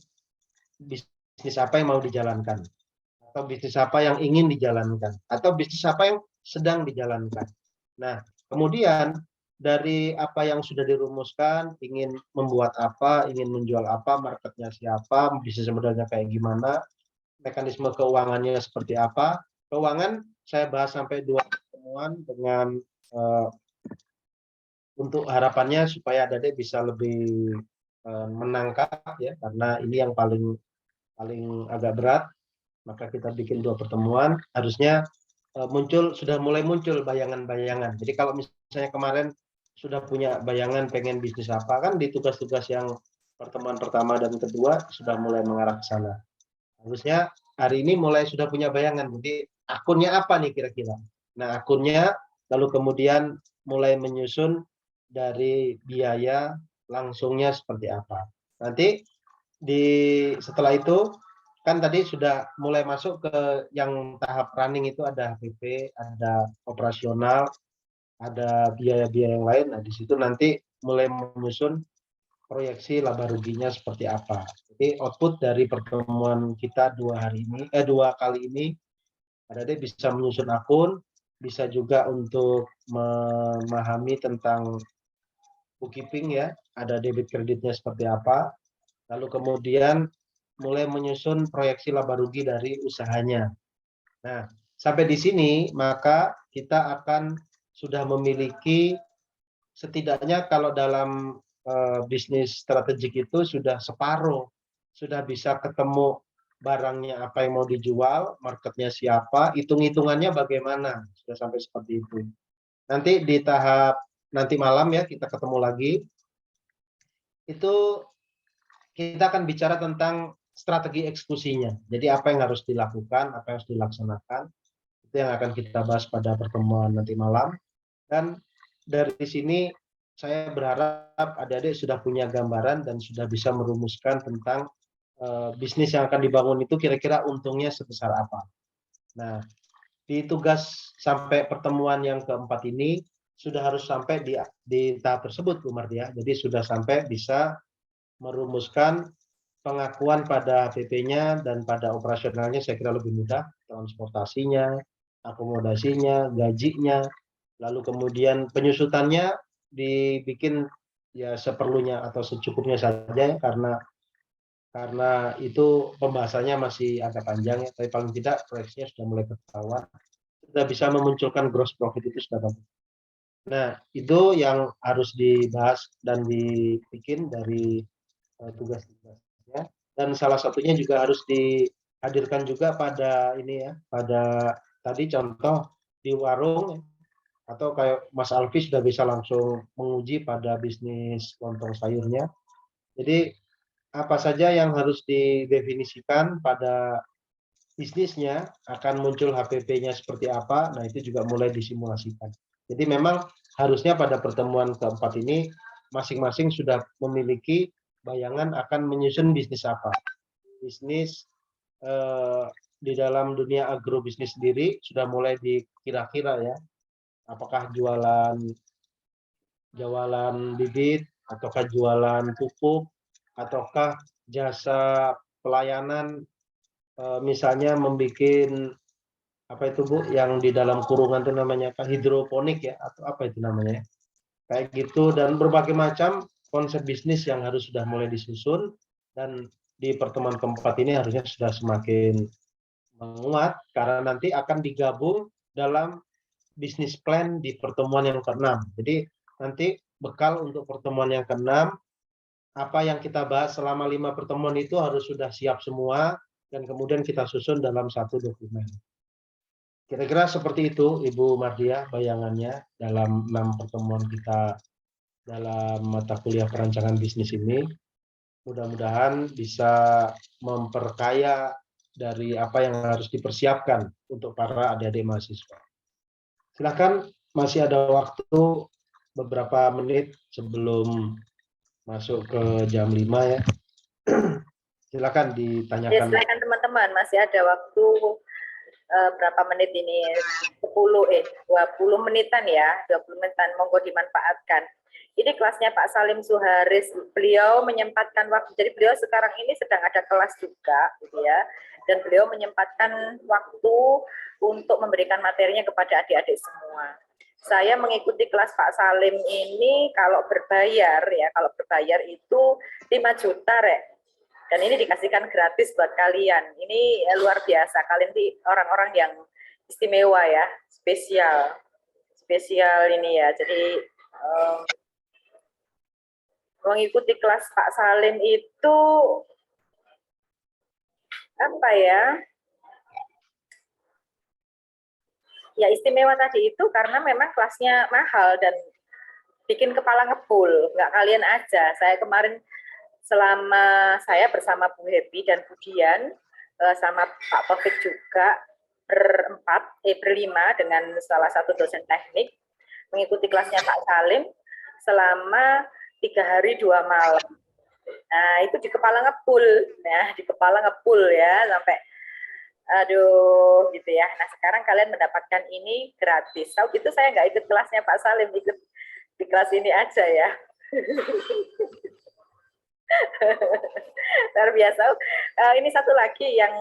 bisnis apa yang mau dijalankan, atau bisnis apa yang ingin dijalankan, atau bisnis apa yang sedang dijalankan. Nah, kemudian dari apa yang sudah dirumuskan, ingin membuat apa, ingin menjual apa, marketnya siapa, bisnis modelnya kayak gimana, mekanisme keuangannya seperti apa. Keuangan saya bahas sampai 2 pertemuan dengan untuk harapannya supaya adik-adik bisa lebih menangkap ya, karena ini yang paling agak berat, maka kita bikin 2 pertemuan, harusnya sudah mulai muncul bayangan-bayangan. Jadi kalau misalnya kemarin sudah punya bayangan pengen bisnis apa, kan di tugas-tugas yang pertemuan pertama dan kedua sudah mulai mengarah ke sana. Harusnya hari ini mulai sudah punya bayangan, jadi akunnya apa nih kira-kira. Nah, akunnya lalu kemudian mulai menyusun dari biaya langsungnya seperti apa. Nanti setelah itu kan tadi sudah mulai masuk ke yang tahap running itu ada HPP, ada operasional, ada biaya-biaya yang lain. Nah, di situ nanti mulai menyusun proyeksi laba ruginya seperti apa. Jadi output dari pertemuan kita dua kali ini, adik-adik bisa menyusun akun, bisa juga untuk memahami tentang bookkeeping ya, ada debit kreditnya seperti apa, lalu kemudian mulai menyusun proyeksi laba rugi dari usahanya. Nah, sampai di sini maka kita akan sudah memiliki setidaknya kalau dalam bisnis strategik itu sudah separuh, sudah bisa ketemu barangnya apa yang mau dijual, marketnya siapa, hitung-hitungannya bagaimana, sudah sampai seperti itu. Nanti di tahap nanti malam ya kita ketemu lagi, itu kita akan bicara tentang strategi eksekusinya. Jadi apa yang harus dilakukan, apa yang harus dilaksanakan, itu yang akan kita bahas pada pertemuan nanti malam. Dan dari sini saya berharap adik-adik sudah punya gambaran dan sudah bisa merumuskan tentang bisnis yang akan dibangun itu kira-kira untungnya sebesar apa. Nah, di tugas sampai pertemuan yang keempat ini sudah harus sampai di tahap tersebut, Bu Mardia. Jadi sudah sampai bisa merumuskan pengakuan pada PP-nya dan pada operasionalnya saya kira lebih mudah, transportasinya, akomodasinya, gajinya, lalu kemudian penyusutannya dibikin ya seperlunya atau secukupnya saja ya, karena itu pembahasannya masih agak panjang ya, tapi paling tidak proyeksinya sudah mulai ketahuan, sudah bisa memunculkan gross profit itu sudah bagus. Nah, itu yang harus dibahas dan dibikin dari tugas-tugasnya, dan salah satunya juga harus dihadirkan juga pada ini ya, pada tadi contoh di warung atau kayak Mas Alfi sudah bisa langsung menguji pada bisnis lontong sayurnya. Jadi apa saja yang harus didefinisikan pada bisnisnya, akan muncul HPP-nya seperti apa, nah itu juga mulai disimulasikan. Jadi memang harusnya pada pertemuan keempat ini masing-masing sudah memiliki bayangan akan menyusun bisnis apa. Bisnis di dalam dunia agrobisnis sendiri sudah mulai dikira-kira ya, apakah jualan bibit, ataukah jualan pupuk, ataukah jasa pelayanan, misalnya membuat apa itu Bu, yang di dalam kurungan itu namanya apa, hidroponik ya, atau apa itu namanya, kayak gitu, dan berbagai macam konsep bisnis yang harus sudah mulai disusun, dan di pertemuan keempat ini harusnya sudah semakin menguat karena nanti akan digabung dalam bisnis plan di pertemuan yang ke-6. Jadi nanti bekal untuk pertemuan yang ke-6, apa yang kita bahas selama 5 pertemuan itu harus sudah siap semua dan kemudian kita susun dalam satu dokumen. Kira-kira seperti itu Ibu Mardia bayangannya dalam 6 pertemuan kita dalam mata kuliah perancangan bisnis ini. Mudah-mudahan bisa memperkaya dari apa yang harus dipersiapkan untuk para adik-adik mahasiswa. Silakan, masih ada waktu beberapa menit sebelum masuk ke jam 5 ya. Silakan Ya, ditanyakan. silakan teman-teman, masih ada waktu berapa menit ini? 20 menitan ya, 20 menitan, monggo dimanfaatkan. Ini kelasnya Pak Salim Suharis, beliau menyempatkan waktu, jadi beliau sekarang ini sedang ada kelas juga, gitu ya, dan beliau menyempatkan waktu untuk memberikan materinya kepada adik-adik semua. Saya mengikuti kelas Pak Salim ini kalau berbayar ya, kalau berbayar itu 5 juta, Rek. Dan ini dikasihkan gratis buat kalian. Ini luar biasa. Kalian ini orang-orang yang istimewa ya, spesial ini ya. Jadi mengikuti kelas Pak Salim itu apa ya? Ya istimewa tadi itu karena memang kelasnya mahal dan bikin kepala ngepul. Nggak kalian aja. Saya kemarin selama saya bersama Bu Happy dan Bu Dian, sama Pak Taufik juga, berlima dengan salah satu dosen teknik, mengikuti kelasnya Pak Salim selama 3 hari 2 malam. Nah, itu di kepala ngepul. Nah, di kepala ngepul ya sampai aduh gitu ya. Nah, sekarang kalian mendapatkan ini gratis. Tahu gitu saya nggak ikut kelasnya Pak Salim, ikut di kelas ini aja ya. Luar biasa. Ini satu lagi yang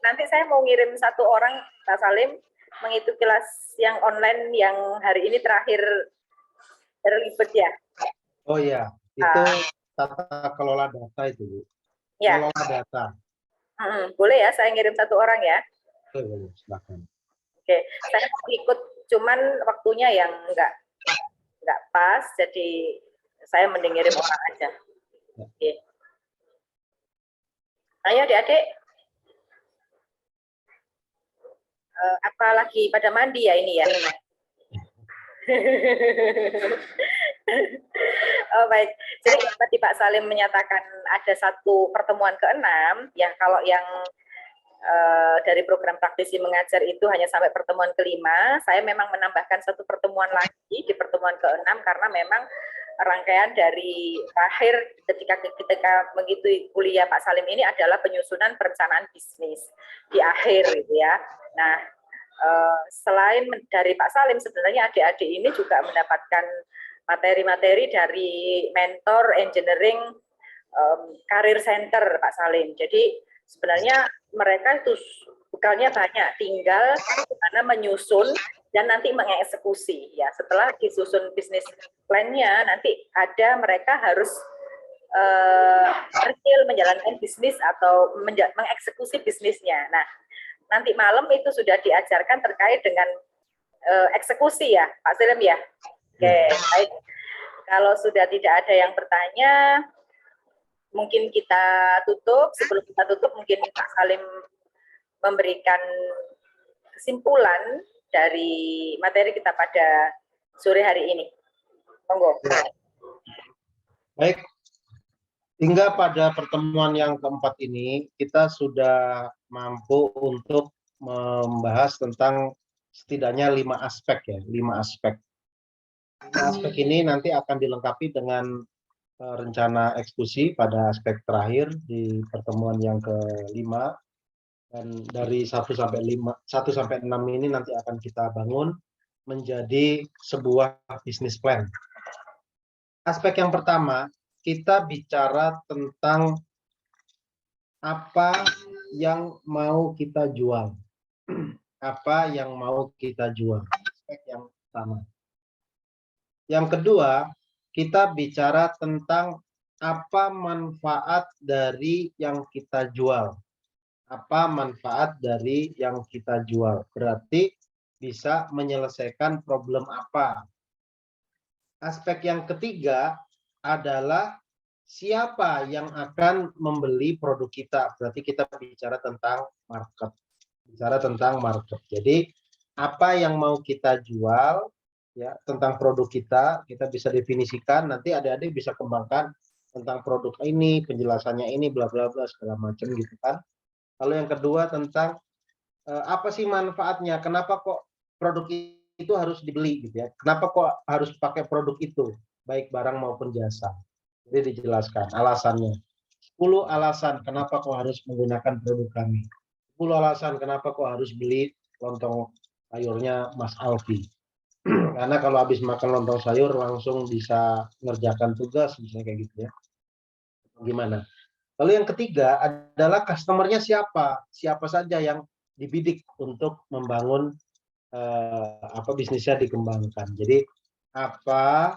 nanti saya mau ngirim satu orang Pak Salim mengikuti kelas yang online yang hari ini terakhir terlibat ya. Oh iya, itu tata kelola data itu, Bu. Ya. Kelola data. Boleh ya, saya ngirim satu orang ya. Boleh, silakan. Oke, saya mau ikut, cuman waktunya yang nggak pas, jadi saya mending ngirim orang aja. Oke. Ayo adik-adik. Apalagi pada mandi ya ini ya. Oh, baik. Jadi tadi Pak Salim menyatakan ada satu pertemuan ke-6, ya kalau yang dari program praktisi mengajar itu hanya sampai pertemuan ke-5, saya memang menambahkan satu pertemuan lagi di pertemuan ke-6 karena memang rangkaian dari terakhir ketika mengikuti kuliah Pak Salim ini adalah penyusunan perencanaan bisnis di akhir gitu ya. Nah, selain dari Pak Salim sebenarnya adik-adik ini juga mendapatkan materi-materi dari mentor engineering career center Pak Salim. Jadi sebenarnya mereka itu bekalnya banyak, tinggal karena menyusun dan nanti mengeksekusi ya. Setelah disusun bisnis plan-nya, nanti ada mereka harus real menjalankan bisnis atau mengeksekusi bisnisnya. Nah, nanti malam itu sudah diajarkan terkait dengan eksekusi ya, Pak Salim ya. Oke, baik. Kalau sudah tidak ada yang bertanya, mungkin kita tutup. Sebelum kita tutup, mungkin Pak Salim memberikan kesimpulan dari materi kita pada sore hari ini. Monggo. Baik, hingga pada pertemuan yang keempat ini, kita sudah mampu untuk membahas tentang setidaknya 5 aspek ya, 5 aspek. 5 aspek ini nanti akan dilengkapi dengan rencana eksekusi pada aspek terakhir di pertemuan yang ke-5, dan dari 1 sampai 6 ini nanti akan kita bangun menjadi sebuah bisnis plan. Aspek yang pertama, kita bicara tentang apa yang mau kita jual. Apa yang mau kita jual. Aspek yang pertama. Yang kedua, kita bicara tentang apa manfaat dari yang kita jual. Apa manfaat dari yang kita jual? Berarti bisa menyelesaikan problem apa. Aspek yang ketiga adalah siapa yang akan membeli produk kita. Berarti kita bicara tentang market. Bicara tentang market. Jadi apa yang mau kita jual, ya, tentang produk kita bisa definisikan. Nanti adik-adik bisa kembangkan tentang produk ini, penjelasannya ini, bla bla bla segala macam gitu kan. Lalu yang kedua tentang apa sih manfaatnya? Kenapa kok produk itu harus dibeli gitu ya? Kenapa kok harus pakai produk itu, baik barang maupun jasa? Jadi dijelaskan alasannya. 10 alasan kenapa kok harus menggunakan produk kami. 10 alasan kenapa kok harus beli lontong sayurnya Mas Alfi. Karena kalau habis makan lontong sayur langsung bisa ngerjakan tugas, misalnya kayak gitu ya. Gimana? Lalu yang ketiga adalah customer-nya siapa? Siapa saja yang dibidik untuk membangun bisnisnya dikembangkan. Jadi apa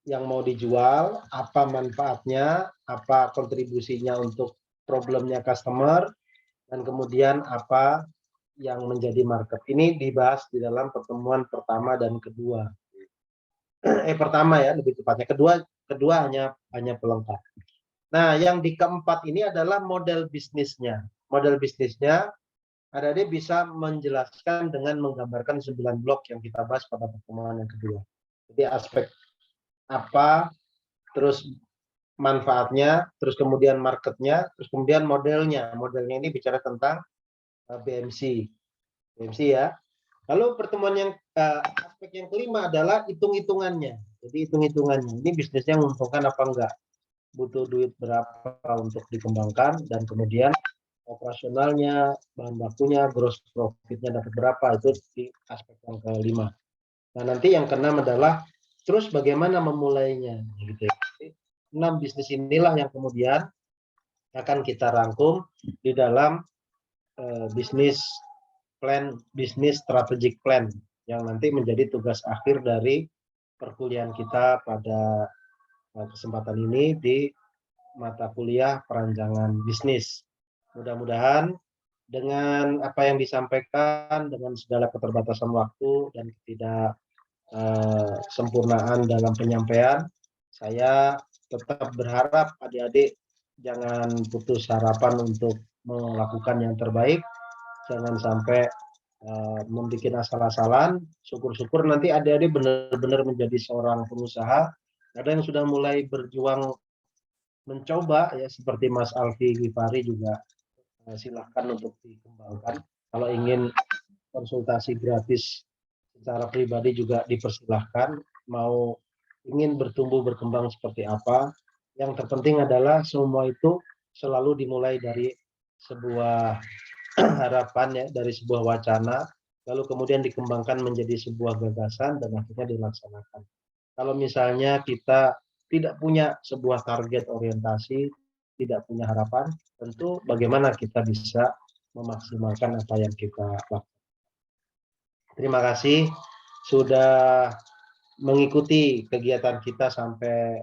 yang mau dijual, apa manfaatnya, apa kontribusinya untuk problemnya customer, dan kemudian apa yang menjadi market. Ini dibahas di dalam pertemuan pertama dan kedua. Pertama ya, lebih tepatnya. Kedua hanya pelengkap. Nah, yang di keempat ini adalah model bisnisnya. Model bisnisnya, adik-adik bisa menjelaskan dengan menggambarkan 9 blok yang kita bahas pada pertemuan yang kedua. Jadi aspek apa, terus manfaatnya, terus kemudian marketnya, terus kemudian modelnya. Modelnya ini bicara tentang BMC. BMC ya. Lalu pertemuan yang aspek yang kelima adalah hitung-hitungannya. Jadi hitung-hitungannya. Ini bisnisnya menguntungkan apa enggak. butuh duit berapa untuk dikembangkan, dan kemudian operasionalnya, bahan bakunya, gross profitnya dapat berapa, itu di aspek yang kelima. Nah, nanti yang keenam adalah terus bagaimana memulainya, gitu ya. 6 bisnis inilah yang kemudian akan kita rangkum di dalam bisnis plan, bisnis strategic plan, yang nanti menjadi tugas akhir dari perkuliahan kita pada kesempatan ini di mata kuliah perancangan bisnis. Mudah-mudahan dengan apa yang disampaikan, dengan segala keterbatasan waktu dan ketidak sempurnaan dalam penyampaian, saya tetap berharap adik-adik jangan putus harapan untuk melakukan yang terbaik, jangan sampai membuat asal-asalan. Syukur-syukur nanti adik-adik benar-benar menjadi seorang pengusaha. Ada yang sudah mulai berjuang mencoba ya, seperti Mas Alfi Ghifari juga, silahkan untuk dikembangkan. Kalau ingin konsultasi gratis secara pribadi juga dipersilahkan. Mau ingin bertumbuh berkembang seperti apa, yang terpenting adalah semua itu selalu dimulai dari sebuah harapan ya, dari sebuah wacana, lalu kemudian dikembangkan menjadi sebuah gagasan dan akhirnya dilaksanakan. Kalau misalnya kita tidak punya sebuah target orientasi, tidak punya harapan, tentu bagaimana kita bisa memaksimalkan apa yang kita lakukan. Terima kasih sudah mengikuti kegiatan kita sampai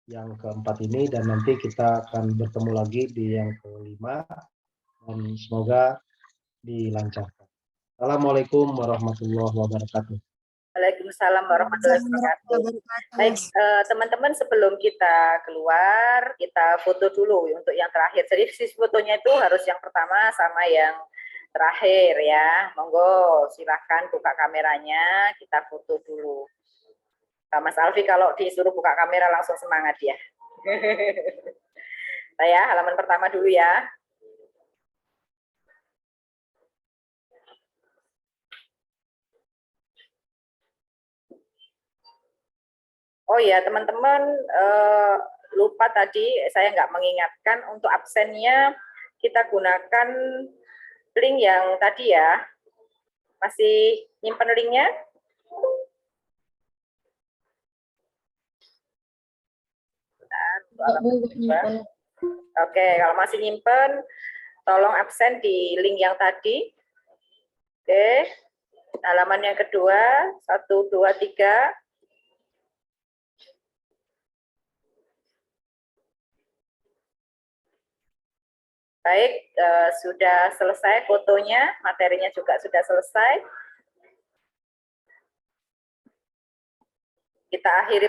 yang keempat ini, dan nanti kita akan bertemu lagi di yang kelima, dan semoga dilancarkan. Assalamualaikum warahmatullahi wabarakatuh. Waalaikumsalam warahmatullahi wabarakatuh. Baik, teman-teman, sebelum kita keluar, kita foto dulu untuk yang terakhir. Jadi sisi fotonya itu harus yang pertama sama yang terakhir ya. Monggo silahkan buka kameranya, kita foto dulu. Mas Alfi kalau disuruh buka kamera langsung semangat ya. Saya halaman pertama dulu ya. Oh ya, teman-teman, lupa tadi saya nggak mengingatkan untuk absennya kita gunakan link yang tadi ya. Masih nyimpen linknya? Oke, kalau masih nyimpen, tolong absen di link yang tadi. Oke, halaman yang kedua, 1, 2, 3. Baik, sudah selesai fotonya, materinya juga sudah selesai. Kita akhiri